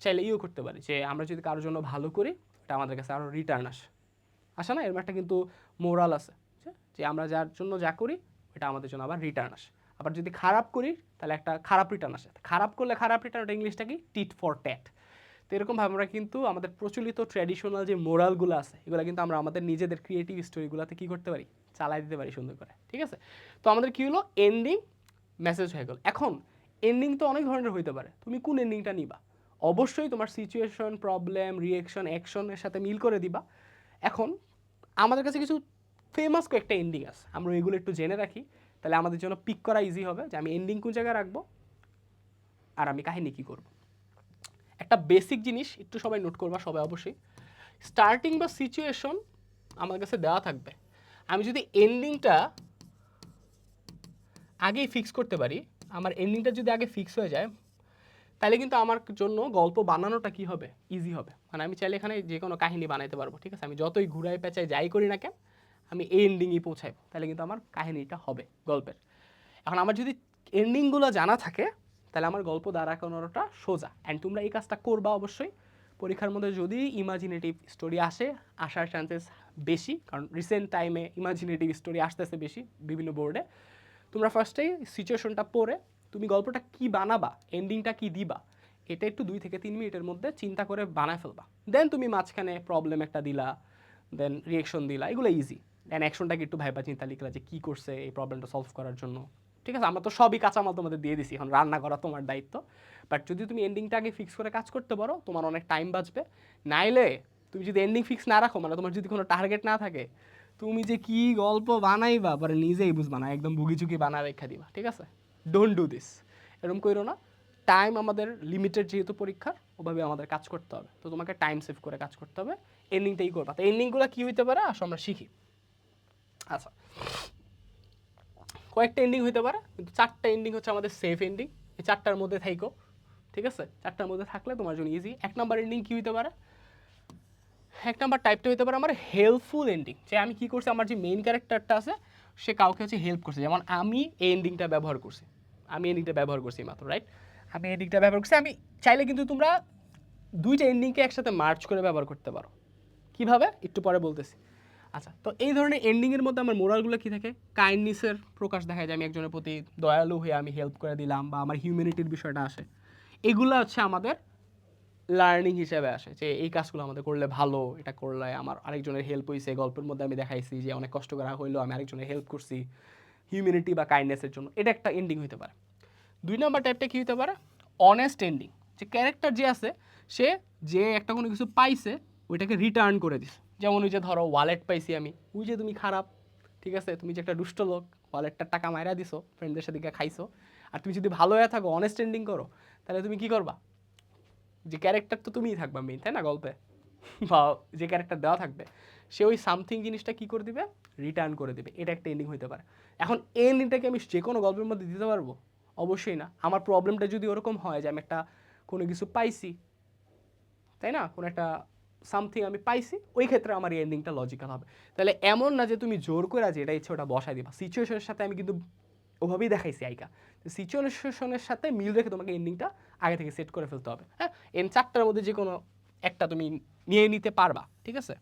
চাইলে ইউ করতে পারি যে আমরা যদি কারোর জন্য ভালো করি, এটা আমাদের কাছে আরও রিটার্ন আসে না, এরকম একটা কিন্তু মোরাল আছে যে আমরা যার জন্য যা করি এটা আমাদের জন্য আবার রিটার্ন আসে। আবার যদি খারাপ করি তাহলে একটা খারাপ রিটার্ন আসে, খারাপ করলে খারাপ রিটার্ন, ওটা ইংলিশটা কি, টিট ফর ট্যাট। তো এরকমভাবে আমরা কিন্তু আমাদের প্রচলিত ট্র্যাডিশনাল যে মোরালগুলো আছে, এগুলো কিন্তু আমরা আমাদের নিজেদের ক্রিয়েটিভ স্টোরিগুলোতে কী করতে পারি, চালাই দিতে পারি সুন্দর করে, ঠিক আছে। তো আমাদের কী হলো, এন্ডিং মেসেজ হয়ে গেল। এখন এন্ডিং তো অনেক ধরনের হইতে পারে, তুমি কোন এন্ডিংটা নিবা, অবশ্যই তোমার সিচুয়েশন, প্রবলেম, রিয়েকশন, অ্যাকশনের সাথে মিল করে দিবা। এখন আমাদের কাছে কিছু ফেমাস কয়েকটা এন্ডিং আছে, আমরা এগুলো একটু জেনে রাখি, তাহলে আমাদের জন্য পিক করা ইজি হবে যে আমি এন্ডিং কোন জায়গায় রাখবো আর আমি কাহিনী কী করবো। একটা বেসিক জিনিস একটু সবাই নোট করবা, সবাই অবশ্যই, স্টার্টিং বা সিচুয়েশন আমার কাছে দেওয়া থাকবে, আমি যদি এন্ডিংটা আগেই ফিক্স করতে পারি, আমার এন্ডিংটা যদি আগে ফিক্স হয়ে যায়, তাহলে কিন্তু আমার জন্য গল্প বানানোটা কী হবে, ইজি হবে। মানে আমি চাইলে এখানে যে কোনো কাহিনী বানাইতে পারবো, ঠিক আছে, আমি যতই ঘুরাই পেঁচাই যাই করি না কেন, আমি এই এন্ডিংই পৌঁছাইব, তাহলে কিন্তু আমার কাহিনীটা হবে গল্পের। এখন আমার যদি এন্ডিংগুলো জানা থাকে, তাহলে আমার গল্প দাঁড়া করানোটা সোজা। অ্যান্ড তোমরা এই কাজটা করবা অবশ্যই। পরীক্ষার মধ্যে যদি ইমাজিনেটিভ স্টোরি আসার চান্সেস বেশি, কারণ রিসেন্ট টাইমে ইমাজিনেটিভ স্টোরি আসতেছে বেশি বিভিন্ন বোর্ডে। তোমরা ফার্স্টেই সিচুয়েশনটা পড়ে তুমি গল্পটা কি বানাবা, এন্ডিংটা কি দিবা, এটা একটু 2 থেকে 3 মিনিটের মধ্যে চিন্তা করে বানায় ফেলবা। দেন তুমি মাঝখানে প্রবলেম একটা দিলা, দেন রিয়েকশন দিলা, এগুলো ইজি। দেন অ্যাকশনটাকে একটু ভাইবা চিন্তা লিখলা যে কী করছে এই প্রবলেমটা সলভ করার জন্য, ঠিক আছে। আমরা তো সবই কাঁচামাল তোমাদের দিয়ে দিছি, এখন রান্না করা তোমার দায়িত্ব। বাট যদি তুমি এন্ডিংটা আগে ফিক্স করে কাজ করতে পারো, তোমার অনেক টাইম বাঁচবে। নাইলে তুমি যদি এন্ডিং ফিক্স না রাখো, মানে তোমার যদি কোনো টার্গেট না থাকে, তুমি যে কি গল্প বানাইবা পরে নিজেই বুঝবা না, একদম বুগিচুকি বানা রেখা দিবা, ঠিক আছে। ডোন্ট ডু দিস, এরকম করো না। টাইম আমাদের লিমিটেড যেহেতু পরীক্ষার, ওভাবে আমাদের কাজ করতে হবে। তো তোমাকে টাইম সেভ করে কাজ করতে হবে, এন্ডিংটাই করবা। তো এন্ডিংগুলো কী হইতে পারে আসো আমরা শিখি। আচ্ছা, কয়েকটা এন্ডিং হইতে পারে, কিন্তু 4টা এন্ডিং হচ্ছে আমাদের সেফ এন্ডিং। এই 4টার মধ্যে থাইকো, ঠিক আছে, 4টার মধ্যে থাকলে তোমার জন্য ইজি। 1 নাম্বার এন্ডিং কী হইতে পারে, 1 নাম্বার টাইপটা হইতে পারে আমার হেল্পফুল এন্ডিং, যে আমি কী করছি, আমার যে মেইন ক্যারেক্টারটা আছে সে কাউকে হচ্ছে হেল্প করছে, যেমন আমি এই এন্ডিংটা ব্যবহার করছি, মাত্র, রাইট, আমি এন্ডিংটা ব্যবহার করছি। আমি চাইলে কিন্তু তোমরা 2টা এন্ডিংকে একসাথে মার্চ করে ব্যবহার করতে পারো, কীভাবে একটু পরে বলতেছি। আচ্ছা, তো এই ধরনের এন্ডিংয়ের মধ্যে আমার মোরালগুলো কী থাকে, কাইন্ডনেসের প্রকাশ দেখা যায়, আমি একজনের প্রতি দয়ালু হয়ে আমি হেল্প করে দিলাম, বা আমার হিউম্যানিটির বিষয়টা আসে। এগুলো হচ্ছে আমাদের লার্নিং হিসেবে আসে, যে এই কাজগুলো আমাদের করলে ভালো, এটা করলে আমার আরেকজনের হেল্প হয়েছে, গল্পের মধ্যে আমি দেখাইছি যে অনেক কষ্ট করা হইলো, আমি আরেকজনের হেল্প করছি হিউম্যানিটি বা কাইন্ডনেসের জন্য, এটা একটা এন্ডিং হতে পারে। 2 নম্বর টাইপটা কী হতে পারে, অনেস্ট এন্ডিং, যে ক্যারেক্টার যে আছে সে যে একটা কোনো কিছু পাইছে ওইটাকে রিটার্ন করে দিছে। যেমন ওই যে ধরো ওয়ালেট পাইছি আমি, ওই যে তুমি খারাপ, ঠিক আছে, তুমি যে একটা দুষ্ট লোক, ওয়ালেটটার টাকা মাইরা দিছো, ফ্রেন্ডদের সাথে খাইছো, আর তুমি যদি ভালো হয়ে থাকো, অনেস্ট এন্ডিং করো, তাহলে তুমি কী করবা, যে ক্যারেক্টার তো তুমিই থাকবা মেইন, তাই না, গল্পে, বা যে ক্যারেক্টার দেওয়া থাকবে সে ওই সামথিং জিনিসটা কী করে দিবে, রিটার্ন করে দেবে। এটা একটা এন্ডিং হতে পারে। এখন এই এন্ডিংটাকে আমি যে কোনো গল্পের মধ্যে দিতে পারবো, অবশ্যই না। আমার প্রবলেমটা যদি ওরকম হয় যে আমি একটা কোনো কিছু পাইছি, তাই না, কোনো একটা সামথিং আমি পাইছি, ওই ক্ষেত্রে আমার এই এন্ডিংটা লজিক্যাল হবে। তাহলে এমন না যে তুমি জোর করে যে এটা ইচ্ছে ওটা বসাই দিবা, সিচুয়েশনের সাথে আমি কিন্তু ওভাবেই দেখাইছি আইকা, সিচুয়েশনের সাথে মিল রেখে তোমাকে এন্ডিংটা আগে থেকে সেট করে ফেলতে হবে। হ্যাঁ, 4টার মধ্যে যে কোনো একটা তুমি নিয়ে নিতে পারবা, ঠিক আছে।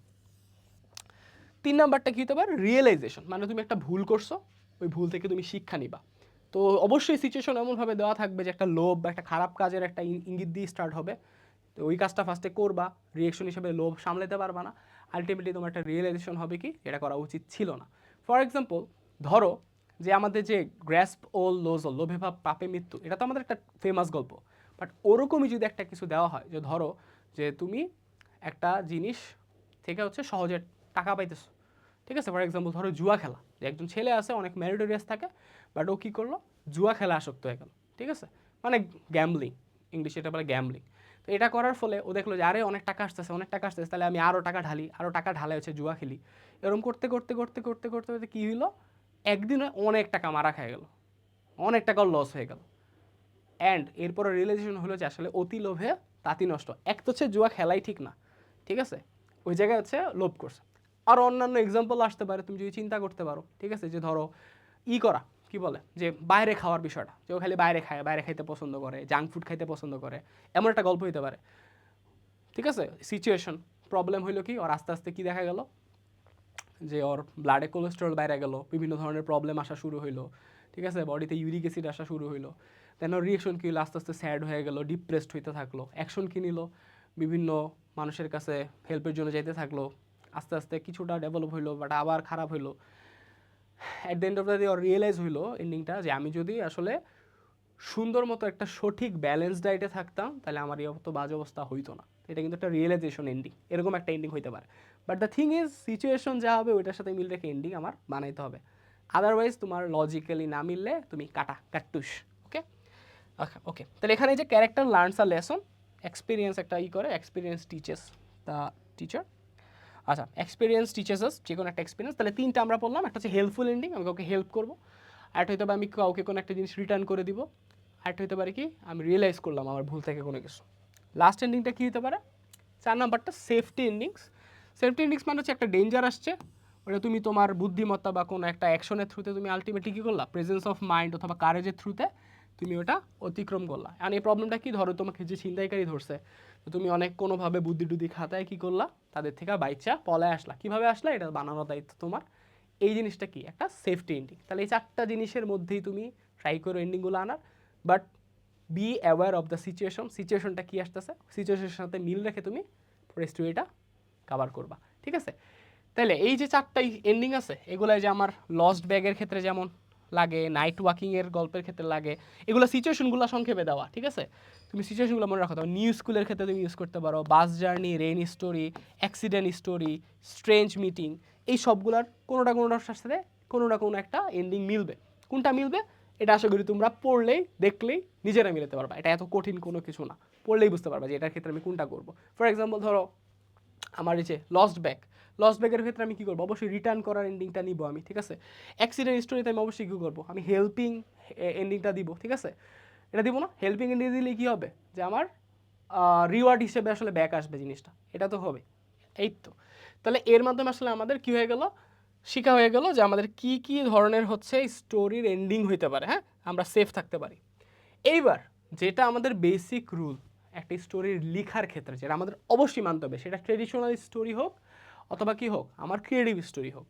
3 নাম্বারটা কী হতে পারে, রিয়েলাইজেশন, মানে তুমি একটা ভুল করছো, ওই ভুল থেকে তুমি শিক্ষা নিবা। তো অবশ্যই সিচুয়েশন এমনভাবে দেওয়া থাকবে যে একটা লোভ বা একটা খারাপ কাজের একটা ইঙ্গিত দিয়ে স্টার্ট হবে, তো ওই কাজটা ফার্স্টে করবা, রিয়েকশন হিসেবে লোভ সামলাতে পারবা না, আলটিমেটলি তোমার একটা রিয়েলাইজেশন হবে কি এটা করা উচিত ছিল না। ফর এক্সাম্পল ধরো যে আমাদের যে গ্র্যাস্প ও লোজল, লোভে ভাব পাপে মৃত্যু, এটা তো আমাদের একটা ফেমাস গল্প, বাট ওরকমই যদি একটা কিছু দেওয়া হয় যে ধরো যে তুমি একটা জিনিস থেকে হচ্ছে সহজে টাকা পাইতেছো, ঠিক আছে, ফর এক্সাম্পল ধরো জুয়া খেলা, যে একজন ছেলে আছে অনেক ম্যারিটোরিয়াস থাকে, বাট ও কী করলো, জুয়া খেলা আসক্ত হয়ে গেল, ঠিক আছে, মানে গ্যাম্বলিং, ইংলিশে এটা বলে গ্যাম্বলিং। তো এটা করার ফলে ও দেখলো যে আরে অনেক টাকা আসতেছে, অনেক টাকা আসতেছে, তাহলে আমি আরও টাকা ঢালি, আরও টাকা ঢালে হচ্ছে জুয়া খেলি, এরকম করতে করতে করতে করতে করতে করতে কী হলো, একদিনে অনেক টাকা মারা খেয়ে গেল, অনেক টাকাও লস হয়ে গেল। অ্যান্ড এরপরে রিয়েলাইজেশন হলো যে আসলে অতি লোভে তাঁতি নষ্ট, এক তো হচ্ছে জুয়া খেলাই ঠিক না, ঠিক আছে, ওই জায়গায় হচ্ছে লোভ করছে। আর অন্যান্য এক্সাম্পল আসতে পারে, তুমি যদি চিন্তা করতে পারো, ঠিক আছে, যে ধরো করা কি বলে যে বাইরে খাওয়ার বিষয়টা, যে ও খালি বাইরে খায়, বাইরে খাইতে পছন্দ করে, জাঙ্ক ফুড খাইতে পছন্দ করে, এমন একটা গল্প হইতে পারে, ঠিক আছে। সিচুয়েশন প্রবলেম হইলো কি, ওর আস্তে আস্তে কি দেখা গেল যে ওর ব্লাডে কোলেস্টেরল বাইরে গেল, বিভিন্ন ধরনের প্রবলেম আসা শুরু হইলো, ঠিক আছে, বডিতে ইউরিক অ্যাসিড আসা শুরু হইলো, দেন ওর রিয়েকশন কী হলো, আস্তে আস্তে স্যাড হয়ে গেল, ডিপ্রেসড হইতে থাকলো, অ্যাকশন কী নিল, বিভিন্ন মানুষের কাছে হেল্পের জন্য যাইতে থাকলো, আস্তে আস্তে কিছুটা ডেভেলপ হইলো, বাট আবার খারাপ হইলো। At the end of the day ওর রিয়েলাইজ হইলো এন্ডিংটা যে আমি যদি আসলে সুন্দর মতো একটা সঠিক ব্যালেন্স ডায়েটে থাকতাম তাহলে আমার এই অত বাজে অবস্থা হইতো না। এটা কিন্তু একটা রিয়েলাইজেশন এন্ডিং, এরকম একটা এন্ডিং হইতে পারে। But the thing is situation যা হবে ওইটার সাথে মিল রেখে এন্ডিং আমার বানাইতে হবে, আদারওয়াইজ তোমার লজিক্যালি না মিললে তুমি কাট্টুস। ওকে ওকে ওকে, তাহলে এখানে যে character learns a lesson, experience একটা করে, এক্সপিরিয়েন্স টিচেস দ্য টিচার। আচ্ছা, এক্সপিরিয়েন্স টিচার্স যে কোনো একটা এক্সপিরিয়েন্স, তাহলে তিনটা আমরা বললাম, একটা হচ্ছে হেল্পফুল এন্ডিং, আমি কাউকে হেল্প করবো, আরেকটা হইতে পারে আমি কাউকে কোনো একটা জিনিস রিটার্ন করে দিব, আরেকটা হইতে পারে কি আমি রিয়েলাইজ করলাম আমার ভুল থেকে কোনো কিছু। লাস্ট এন্ডিংটা কী হতে পারে, 4 নাম্বারটা সেফটি এন্ডিংস। সেফটি এন্ডিংস মানে হচ্ছে একটা ডেঞ্জার আসছে, ওটা তুমি তোমার বুদ্ধিমত্তা বা কোনো একটা অ্যাকশনের থ্রুতে তুমি আলটিমেটলি কী করলা, প্রেজেন্স অফ মাইন্ড অথবা কারেজের থ্রুতে তুমি ওটা অতিক্রম করলা। আর এই প্রবলেমটা কি, ধরো তোমাকে যে ছিনতাইকারী ধরছে, তো তুমি অনেক কোনোভাবে বুদ্ধি টুদ্ধি খাতায় কী করলা, তাদের থেকে বাইচা পলায় আসলা, কীভাবে আসলা এটা বানানোর দায়িত্ব তোমার। এই জিনিসটা কি একটা সেফটি এন্ডিং। তাহলে এই 4টা জিনিসের মধ্যেই তুমি ট্রাই করো এন্ডিংগুলো আনার, but be aware of the situation, সিচুয়েশনটা কী আসতেছে, সিচুয়েশনের সাথে মিল রেখে তুমি পুরো স্টোরিটা কভার করবা, ঠিক আছে। তাহলে এই যে 4টাই এন্ডিং আছে, এগুলো যে আমার লস্ট ব্যাগের ক্ষেত্রে যেমন লাগে, নাইট ওয়াকিংয়ের গল্পের ক্ষেত্রে লাগে, এগুলো সিচুয়েশনগুলো সংক্ষেপে দেওয়া, ঠিক আছে। তুমি সিচুয়েশনগুলো মনে রাখো, নিউ স্কুলের ক্ষেত্রে তুমি ইউজ করতে পারো bus journey, rain story, accident story, strange meeting, এই সবগুলোর কোনোটার সাথে কোনো না কোনো একটা এন্ডিং মিলবে। কোনটা মিলবে এটা আশা করি তোমরা পড়লেই দেখলেই নিজেরা মিলাতে পারবা, এটা এত কঠিন কোনো কিছু না, পড়লেই বুঝতে পারবা যে এটার ক্ষেত্রে আমি কোনটা করবো। ফর এক্সাম্পল ধরো আমার এই যে লস্ট ব্যাগের ক্ষেত্রে আমি কী করবো, অবশ্যই রিটার্ন করার এন্ডিংটা নিব আমি, ঠিক আছে। অ্যাক্সিডেন্ট স্টোরিতে আমি অবশ্যই কী করবো, আমি হেল্পিং এন্ডিংটা দিব, ঠিক আছে। এটা দিব না, হেল্পিং এন্ডিং দিলে কী হবে যে আমার রিওয়ার্ড হিসেবে আসলে ব্যাক আসবে জিনিসটা, এটা তো হবে। এই তো, তাহলে এর মাধ্যমে আসলে আমাদের কী হয়ে গেল, শিখা হয়ে গেল যে আমাদের কি কি ধরনের হচ্ছে স্টোরির এন্ডিং হইতে পারে, হ্যাঁ, আমরা সেফ থাকতে পারি। এইবার যেটা আমাদের বেসিক রুল একটা স্টোরির লেখার ক্ষেত্রে, যেটা আমাদের অবশ্যই মানতে হবে, সেটা ট্রেডিশনাল স্টোরি হোক অথবা কী হোক, আমার ক্রিয়েটিভ স্টোরি হোক,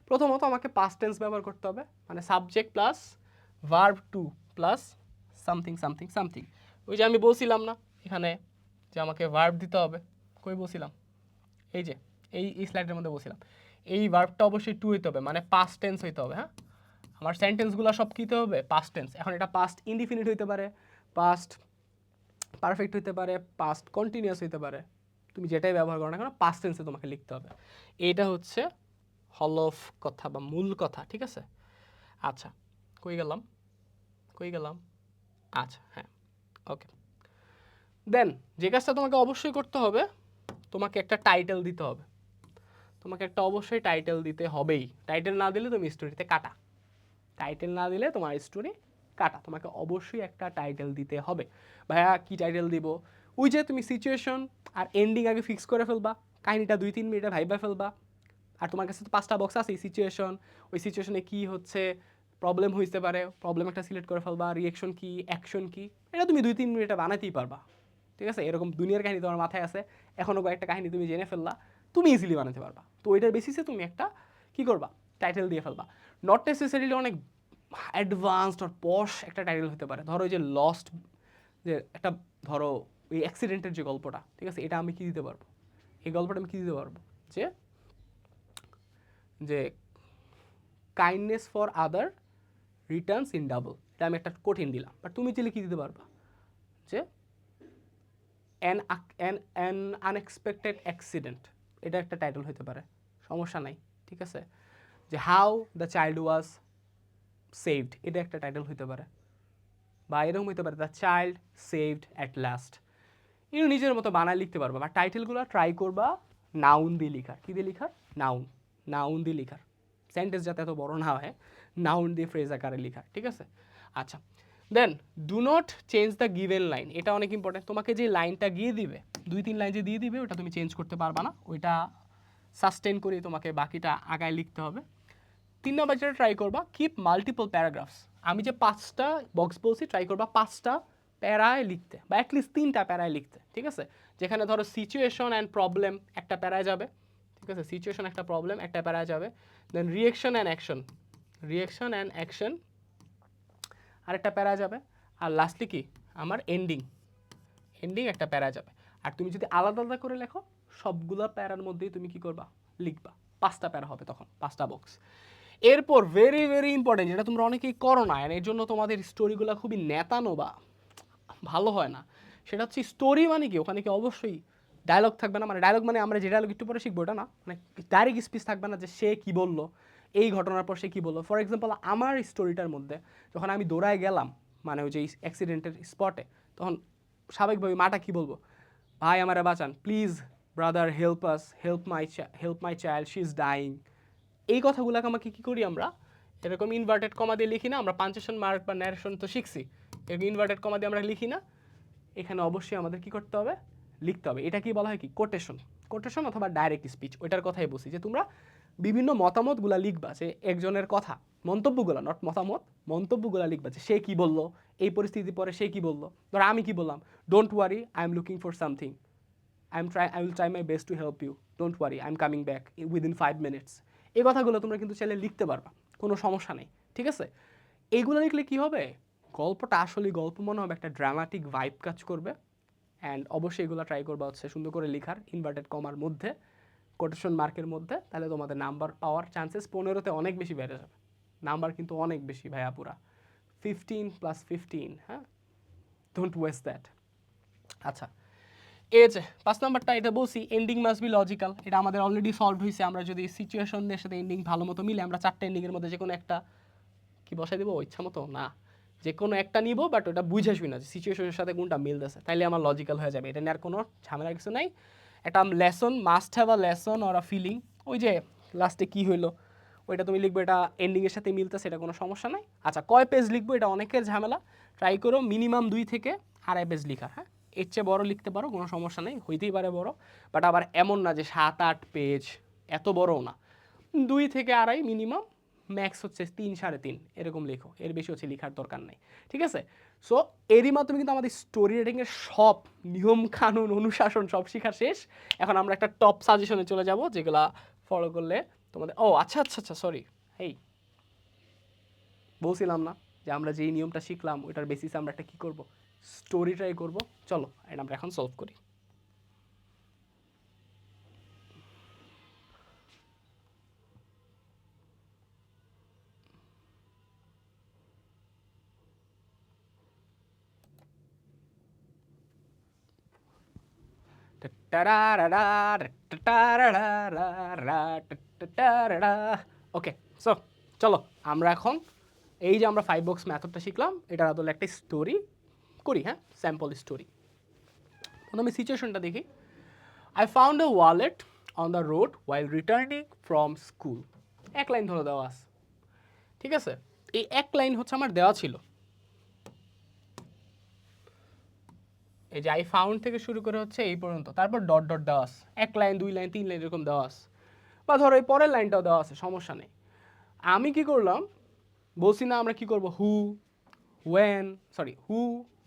প্রথমত আমাকে পাস্ট টেন্স ব্যবহার করতে হবে, মানে subject plus verb two plus something something something. ওই যে আমি বলছিলাম না এখানে যে আমাকে ভার্ব দিতে হবে, কই বলছিলাম, এই যে এই স্লাইডের মধ্যে বলছিলাম, এই ভার্বটা অবশ্যই টু হইতে হবে, মানে পাস্ট টেন্স হইতে হবে। হ্যাঁ, আমার সেন্টেন্সগুলো সব কীতে হবে, পাস্ট টেন্স। এখন এটা পাস্ট ইনডিফিনিট হইতে পারে, পাস্ট পারফেক্ট হইতে পারে, পাস্ট কন্টিনিউয়াস হইতে পারে, তুমি যেটাই ব্যবহার করো না কেন পাস্ট টেন্সে তোমাকে লিখতে হবে। এইটা হচ্ছে হলফ কথা বা মূল কথা, ঠিক আছে। আচ্ছা, কই গেলাম, আচ্ছা হ্যাঁ, ওকে। দেন যে কাজটা তোমাকে অবশ্যই করতে হবে, তোমাকে একটা টাইটেল দিতে হবে, তোমাকে একটা অবশ্যই টাইটেল দিতে হবেই। টাইটেল না দিলে তুমি স্টোরিতে কাটা, টাইটেল না দিলে তোমার স্টোরি কাটা, তোমাকে অবশ্যই একটা টাইটেল দিতে হবে। ভাইয়া কি টাইটেল দিব, ওই যে তুমি সিচুয়েশন আর এন্ডিং আগে ফিক্স করে ফেলবা, কাহিনিটা 2-3 মিনিটে ভাইবা ফেলবা, আর তোমার কাছে তো 5টা বক্স আছে সিচুয়েশন, ওই সিচুয়েশনে কী হচ্ছে, প্রবলেম হইতে পারে, প্রবলেম একটা সিলেক্ট করে ফেলবা, রিয়েকশন কি, অ্যাকশন কি, এটা তুমি 2-3 মিনিটে বানাতেই পারবা, ঠিক আছে। এরকম দুনিয়ার কাহিনী তোমার মাথায় আছে, এখনও কয়েকটা কাহিনী তুমি জেনে ফেললা, তুমি ইজিলি বানাতে পারবা। তো ওইটার বেসিসে তুমি একটা কী করবা, টাইটেল দিয়ে ফেলবা। নট নেসেসারিলি অনেক অ্যাডভান্সড আর পশ একটা টাইটেল হতে পারে। ধরো ওই যে লস্ট, যে একটা ধরো ওই অ্যাক্সিডেন্টের যে গল্পটা, ঠিক আছে, এটা আমি কি দিতে পারবো, এই গল্পটা আমি কি দিতে পারবো, যে যে kindness for other Returns in double. এটা আমি একটা কঠিন দিলাম, বাট তুমি চাইলে কি দিতে পারবা, যে অ্যান আনএক্সপেক্টেড অ্যাক্সিডেন্ট, এটা একটা টাইটেল হতে পারে, সমস্যা নাই, ঠিক আছে। যে how the child was saved, এটা একটা টাইটেল হতে পারে, বা এরকম হতে পারে the child saved at last. এগুলো নিজের মতো বানায় লিখতে পারবা, বা টাইটেলগুলো ট্রাই করবা নাউন দিয়ে লিখার। কী দিয়ে লিখার? নাউন, নাউন দিয়ে লিখার, সেন্টেন্স যাতে এত বড় না হয়, নাউন দিয়ে ফ্রেজ আকারে লিখার, ঠিক আছে। আচ্ছা, then do not change the given line, এটা অনেক ইম্পর্টেন্ট। তোমাকে যে লাইনটা গিয়ে দিবে, 2-3 লাইন যে দিয়ে দিবে, ওটা তুমি চেঞ্জ করতে পারবা না, ওইটা সাস্টেন করে তোমাকে বাকিটা আগায় লিখতে হবে। 3 নম্বর যেটা ট্রাই করবা, কিপ মাল্টিপল প্যারাগ্রাফস। আমি যে 5টা বক্স বলছি, ট্রাই করবা 5টা প্যারায় লিখতে, বা অ্যাটলিস্ট 3টা প্যারায় লিখতে, ঠিক আছে। যেখানে ধরো সিচুয়েশন অ্যান্ড প্রবলেম একটা প্যারায় যাবে, ঠিক আছে, সিচুয়েশন একটা প্রবলেম একটা প্যারায় যাবে। Then reaction and action, reaction and action আরেকটা প্যারা যাবে। আর লাস্টলি কি, আমার এন্ডিং, এন্ডিং একটা প্যারা যাবে। আর তুমি যদি আলাদা আলাদা করে লেখো, সবগুলো প্যারার মধ্যেই তুমি কি করবা, লিখবা। 5টা প্যারা হবে তখন, 5টা বক্স। এরপর ভেরি ভেরি ইম্পর্টেন্ট, যেটা তোমরা অনেকেই করো না, এর জন্য তোমাদের স্টোরিগুলো খুবই নেতানো বা ভালো হয় না, সেটা হচ্ছে স্টোরি মানে কি, ওখানে কি অবশ্যই ডায়লগ থাকবে না, মানে ডায়লগ মানে আমরা যে ডায়লগ একটু পরে শিখবো এটা না, মানে ডাইরেক্ট স্পিচ থাকবে না, যে সে কি বললো, এই ঘটনার পর সে কি বললো। ফর এক্সাম্পল আমার স্টোরিটার মধ্যে যখন আমি দৌড়ায় গেলাম, মানে ওই যে অ্যাক্সিডেন্টের স্পটে, তখন স্বাভাবিকভাবে মাটা কি বলবো, ভাই আমারে বাঁচান, please brother help us, help my child, she is dyeing. এই কথাগুলোকে আমাকে কী করি আমরা, এরকম ইনভার্টেড কমা দিয়ে লিখি না, আমরা পাঞ্চুয়েশন মার্ক বা ন্যারেশন তো শিখছি, এরকম ইনভার্টেড কমা দিয়ে আমরা লিখি না, এখানে অবশ্যই আমাদের কি করতে হবে, লিখতে হবে। এটা কি বলা হয়, কি কোটেশন, কোটেশন অথবা ডাইরেক্ট স্পিচ, ওইটার কথাই বলছি, যে তোমরা বিভিন্ন মতামতগুলো লিখবা, যে একজনের কথা, মন্তব্যগুলো, নট মতামত, মন্তব্যগুলো লিখবা, যে সে কি বললো, এই পরিস্থিতির পরে সে কি বললো। ধরো আমি কি বললাম, don't worry, I am looking for something, I will try my best to help you, don't worry, I am coming back within 5 minutes. এই কথাগুলো তোমরা কিন্তু চাইলে লিখতে পারবা, কোনো সমস্যা নেই, ঠিক আছে। এইগুলো লিখলে কি হবে, গল্পটা আসলে গল্প মনে হবে, একটা ড্রামাটিক ভাইব কাজ করবে। অ্যান্ড অবশ্যই এগুলো ট্রাই করবা হচ্ছে সুন্দর করে লেখার, ইনভার্টেড কমার মধ্যে, কোটেশন মার্কের মধ্যে, তাহলে তোমাদের নাম্বার পাওয়ার চান্সেস 15তে অনেক বেশি বেড়ে যাবে। নাম্বার কিন্তু অনেক বেশি ভাইয়া, পুরা 15+15, হ্যাঁ, ডোন্ট ওয়েস্ট দ্যাট। আচ্ছা, এই যে 5 নাম্বারটা, এটা বলছি এন্ডিং মাস্ট বি লজিক্যাল, এটা আমাদের অলরেডি সলভ হয়েছে। আমরা যদি সিচুয়েশনের সাথে এন্ডিং ভালো মতো মিলে, আমরা 4টা এন্ডিংয়ের মধ্যে যে কোনো একটা কি বসাই দেবো ইচ্ছা মতো, না যে কোনো একটা নিব, বাট ওটা বুঝে শুই না যে সিচুয়েশনের সাথে কোনটা মিলতেছে, তাইলে আমার লজিক্যাল হয়ে যাবে। এটা নিয়ে আর কোনো ঝামেলার কিছু নাই। একটা lesson, must have a lesson or a feeling, ওই যে লাস্টে কী হইলো ওইটা তুমি লিখবো, এটা এন্ডিংয়ের সাথে মিলতেছে, এটা কোনো সমস্যা নাই। আচ্ছা, কয় পেজ লিখবো, এটা অনেকের ঝামেলা, ট্রাই করো মিনিমাম 2 থেকে 2.5 পেজ লিখা, হ্যাঁ, এর চেয়ে বড়ো লিখতে পারো, কোনো সমস্যা নেই, হইতেই পারে বড়, বাট আবার এমন না যে 7-8 পেজ, এত বড়ও না, 2 থেকে 2.5 মিনিমাম, ম্যাক্স হচ্ছে 3-3.5 এরকম লেখো, এর বেশি হচ্ছে লেখার দরকার নাই, ঠিক আছে। সো এরই মাধ্যমে কিন্তু আমাদের স্টোরি রাইটিংয়ের সব নিয়ম কানুন অনুশাসন সব শেখা শেষ। এখন আমরা একটা টপ সাজেশনে চলে যাব, যেগুলা ফলো করলে তোমাদের, ও আচ্ছা আচ্ছা আচ্ছা সরি, এই বলছিলাম না যে আমরা যেই নিয়মটা শিখলাম ওইটার বেসিসে আমরা একটা কী করবো, স্টোরি ট্রাই করবো। চলো এটা আমরা এখন সলভ করি। ওকে, সো চলো আমরা এখন এই যে আমরা 5 বক্স মেথডটা শিখলাম, এটার আদলে একটা স্টোরি করি, হ্যাঁ, স্যাম্পল স্টোরি। প্রথমে সিচুয়েশনটা দেখি। I found a wallet on the road while returning from school. এক লাইন ধরে দেওয়া আছে, ঠিক আছে। এই এক লাইন হচ্ছে আমার দেওয়া ছিল, এই যে আই ফাউন্ড থেকে শুরু করে হচ্ছে এই পর্যন্ত, তারপর ডট ডট দেওয়া আছে, 1 লাইন 2 লাইন 3 লাইন এরকম দেওয়া আছে, বা ধরো এই পরের লাইনটাও দেওয়া আছে, সমস্যা নেই। আমি কি করলাম, বলছি না আমরা কি করব, হু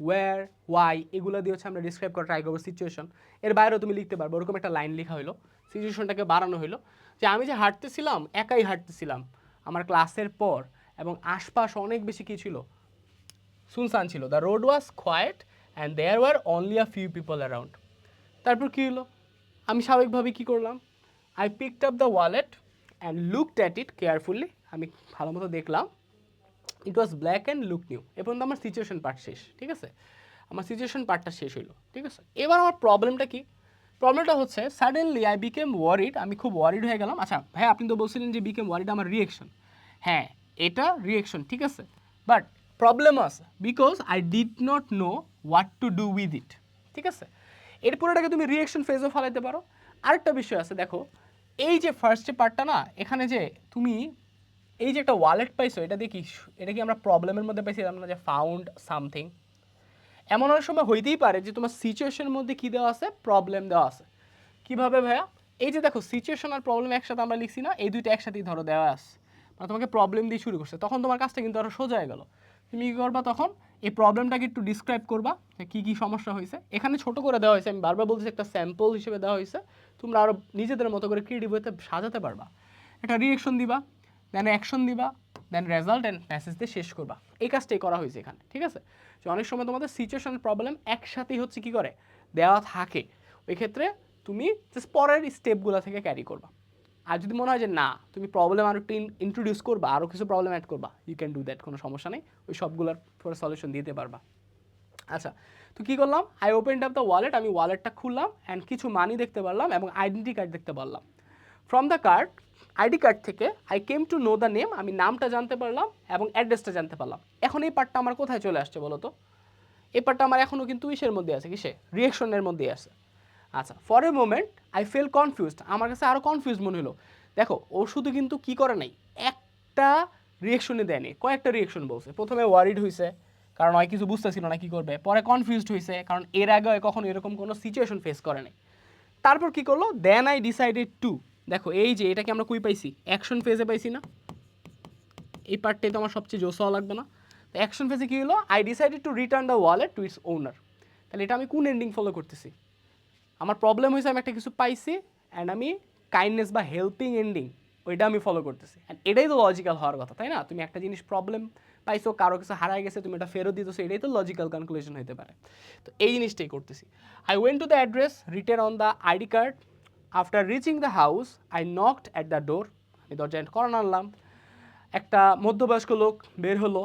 ওয়্যার ওয়াই, এগুলো দিয়ে হচ্ছে আমরা ডিসক্রাইব করা ট্রাই করবো সিচুয়েশন। এর বাইরেও তুমি লিখতে পারবো, ওরকম একটা লাইন লেখা হলো, সিচুয়েশনটাকে বাড়ানো হলো, যে আমি যে হাঁটতেছিলাম, একাই হাঁটতেছিলাম, আমার ক্লাসের পর এবং আশপাশ অনেক বেশি কী ছিল, সুনসান ছিল। The road was quiet and there were only a few people around. তারপর কী হলো, আমি স্বাভাবিকভাবে কী করলাম, I picked up the wallet and looked at it carefully. আমি ভালো মতো দেখলাম, it was black and look new. এ পর্যন্ত আমার সিচুয়েশন পার্ট শেষ, ঠিক আছে, আমার সিচুয়েশন পার্টটা শেষ হইলো, ঠিক আছে। এবার আমার প্রবলেমটা কি, প্রবলেমটা হচ্ছে সাডেনলি আই বিকেম ওয়ারিড, আমি খুব ওয়ারিড হয়ে গেলাম। আচ্ছা ভাই আপনি তো বলছিলেন যে বিকেম ওয়ারিড আমার রিয়েকশন, হ্যাঁ এটা রিয়েকশন, ঠিক আছে, বাট প্রবলেম আছে because I did not know what to do with it, ঠিক আছে। এর পুরোটাকে তুমি রিয়েকশন ফেজও ফেলাইতে পারো। আরেকটা বিষয় আছে, দেখো এই যে ফার্স্ট যে পার্টটা না, এখানে যে তুমি এই যে একটা ওয়ালেট পাইছো, এটা দিয়ে কি, এটা কি আমরা প্রবলেমের মধ্যে পাইছিলাম না, যে ফাউন্ড সামথিং। এমন অনেক সময় হইতেই পারে যে তোমার সিচুয়েশনের মধ্যে কী দেওয়া আছে, প্রবলেম দেওয়া আছে। কীভাবে ভাইয়া, এই যে দেখো সিচুয়েশন আর প্রবলেম একসাথে আমরা লিখছি না, এই দুইটা একসাথেই ধরো দেওয়া আছে, মানে তোমাকে প্রবলেম দিয়ে শুরু করছে, তখন তোমার কাজটা কিন্তু আরও সোজা হয়ে গেল। তুমি কী করবা তখন, এই প্রবলেমটাকে একটু ডিসক্রাইব করবা যে কী কী সমস্যা হয়েছে। এখানে ছোটো করে দেওয়া হয়েছে, আমি বারবার বলছি একটা স্যাম্পল হিসেবে দেওয়া হয়েছে, তোমরা আরও নিজেদের মতো করে ক্রিয়েটিভ হতে সাজাতে পারবা। একটা রিয়েকশন দিবা, দেন অ্যাকশন দিবা, দেন রেজাল্ট অ্যান্ড মেসেজ দিয়ে শেষ করবা। এই কাজটাই করা হয়েছে এখানে, ঠিক আছে। যে অনেক সময় তোমাদের সিচুয়েশন প্রবলেম একসাথেই হচ্ছে কী করে দেওয়া থাকে, ওই ক্ষেত্রে তুমি জাস্ট পরের স্টেপগুলো থেকে ক্যারি করবা। আর যদি মনে হয় যে না তুমি প্রবলেম আরও একটু ইন্ট্রোডিউস করবা, আরও কিছু প্রবলেম অ্যাড করবা, ইউ ক্যান ডু দ্যাট, কোনো সমস্যা নেই, ওই সবগুলোর পরে সলিউশন দিতে পারবা। আচ্ছা তো কী করলাম, I opened up the wallet, আমি ওয়ালেটটা খুললাম অ্যান্ড কিছু মানি দেখতে পারলাম এবং আইডেন্টি কার্ড দেখতে পারলাম। From the card, ID card থেকে I came to know the name, আমি নামটা জানতে পারলাম এবং অ্যাড্রেসটা জানতে পারলাম। এখন এই পার্টটা আমার কোথায় চলে আসছে বলো তো, এই পার্টটা আমার এখনও কিন্তু ইসের মধ্যে আছে, কিসে, রিয়েকশনের মধ্যেই আছে। আচ্ছা for a moment I feel confused, আমার কাছে আরও কনফিউজ মনে হলো। দেখো ও শুধু কিন্তু কী করে নাই, একটা রিয়েকশনে দেয়নি, কয়েকটা রিয়েকশন বলছে। প্রথমে ওয়ারিড হয়েছে কারণ হয় কিছু বুঝতেছিল না কী করবে, পরে কনফিউজড হয়েছে কারণ এর আগে কখনো এরকম কোনো সিচুয়েশন ফেস করে নাই। তারপর কী করলো, দেন আই ডিসাইডেড টু, দেখো এই যে এটাকে আমরা কই পাইছি, অ্যাকশন ফেজে পাইছি না, এই পার্টটাই তো আমার সবচেয়ে জোস হওয়া লাগবে না। তো অ্যাকশন ফেজে কী হলো, I decided to return the wallet to its owner. তাহলে এটা আমি কোন এন্ডিং ফলো করতেছি, আমার প্রবলেম হয়েছে আমি একটা কিছু পাইছি অ্যান্ড আমি কাইন্ডনেস বা হেল্পিং এন্ডিং ওইটা আমি ফলো করতেছি। অ্যান্ড এটাই তো লজিক্যাল হওয়ার কথা, তাই না? তুমি একটা জিনিস প্রবলেম পাইছো, কারো কিছু হারায় গেছে, তুমি এটা ফেরত দিতেছো, এটাই তো লজিক্যাল কনক্লুশন হতে পারে। তো এই জিনিসটাই করতেছি। I went to the address written on the ID card, after reaching the house I knocked at the door, আমি দরজায় করান আনলাম। একটা মধ্যবয়স্ক লোক বের হলো,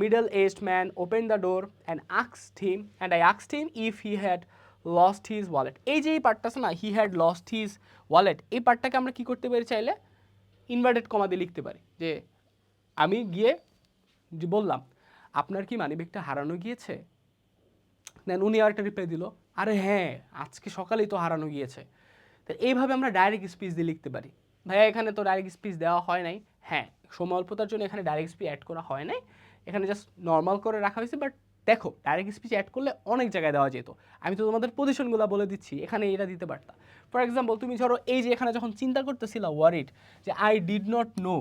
middle aged man open the door and I asked him if he had lost his wallet. এই যে এই পার্টটা আছে না, he had lost his wallet, এই পার্টটাকে আমরা কী করতে পারি, চাইলে ইনভার্টেড কমা দিয়ে লিখতে পারি, যে আমি গিয়ে যে বললাম আপনার কি মানিব্যাগটা হারানো গিয়েছে, দেন উনি আর একটা রিপ্লাই দিল, আরে হ্যাঁ আজকে সকালেই তো হারানো গিয়েছে। তো এইভাবে আমরা ডাইরেক্ট স্পিচ দিয়ে লিখতে পারি। ভাইয়া এখানে তো ডাইরেক্ট স্পিচ দেওয়া হয় নাই, হ্যাঁ সময় অল্পতার জন্য এখানে ডাইরেক্ট স্পিচ অ্যাড করা হয় নাই, এখানে জাস্ট নর্মাল করে রাখা হয়েছে। বাট দেখো ডাইরেক্ট স্পিচ অ্যাড করলে অনেক জায়গায় দেওয়া যেত, আমি তো তোমাদের পজিশনগুলো বলে দিচ্ছি, এখানে এটা দিতে পারতা। ফর এক্সাম্পল তুমি ধরো এই যে এখানে যখন চিন্তা করতেছিল ওয়ারিড, যে আই ডিড নট নো,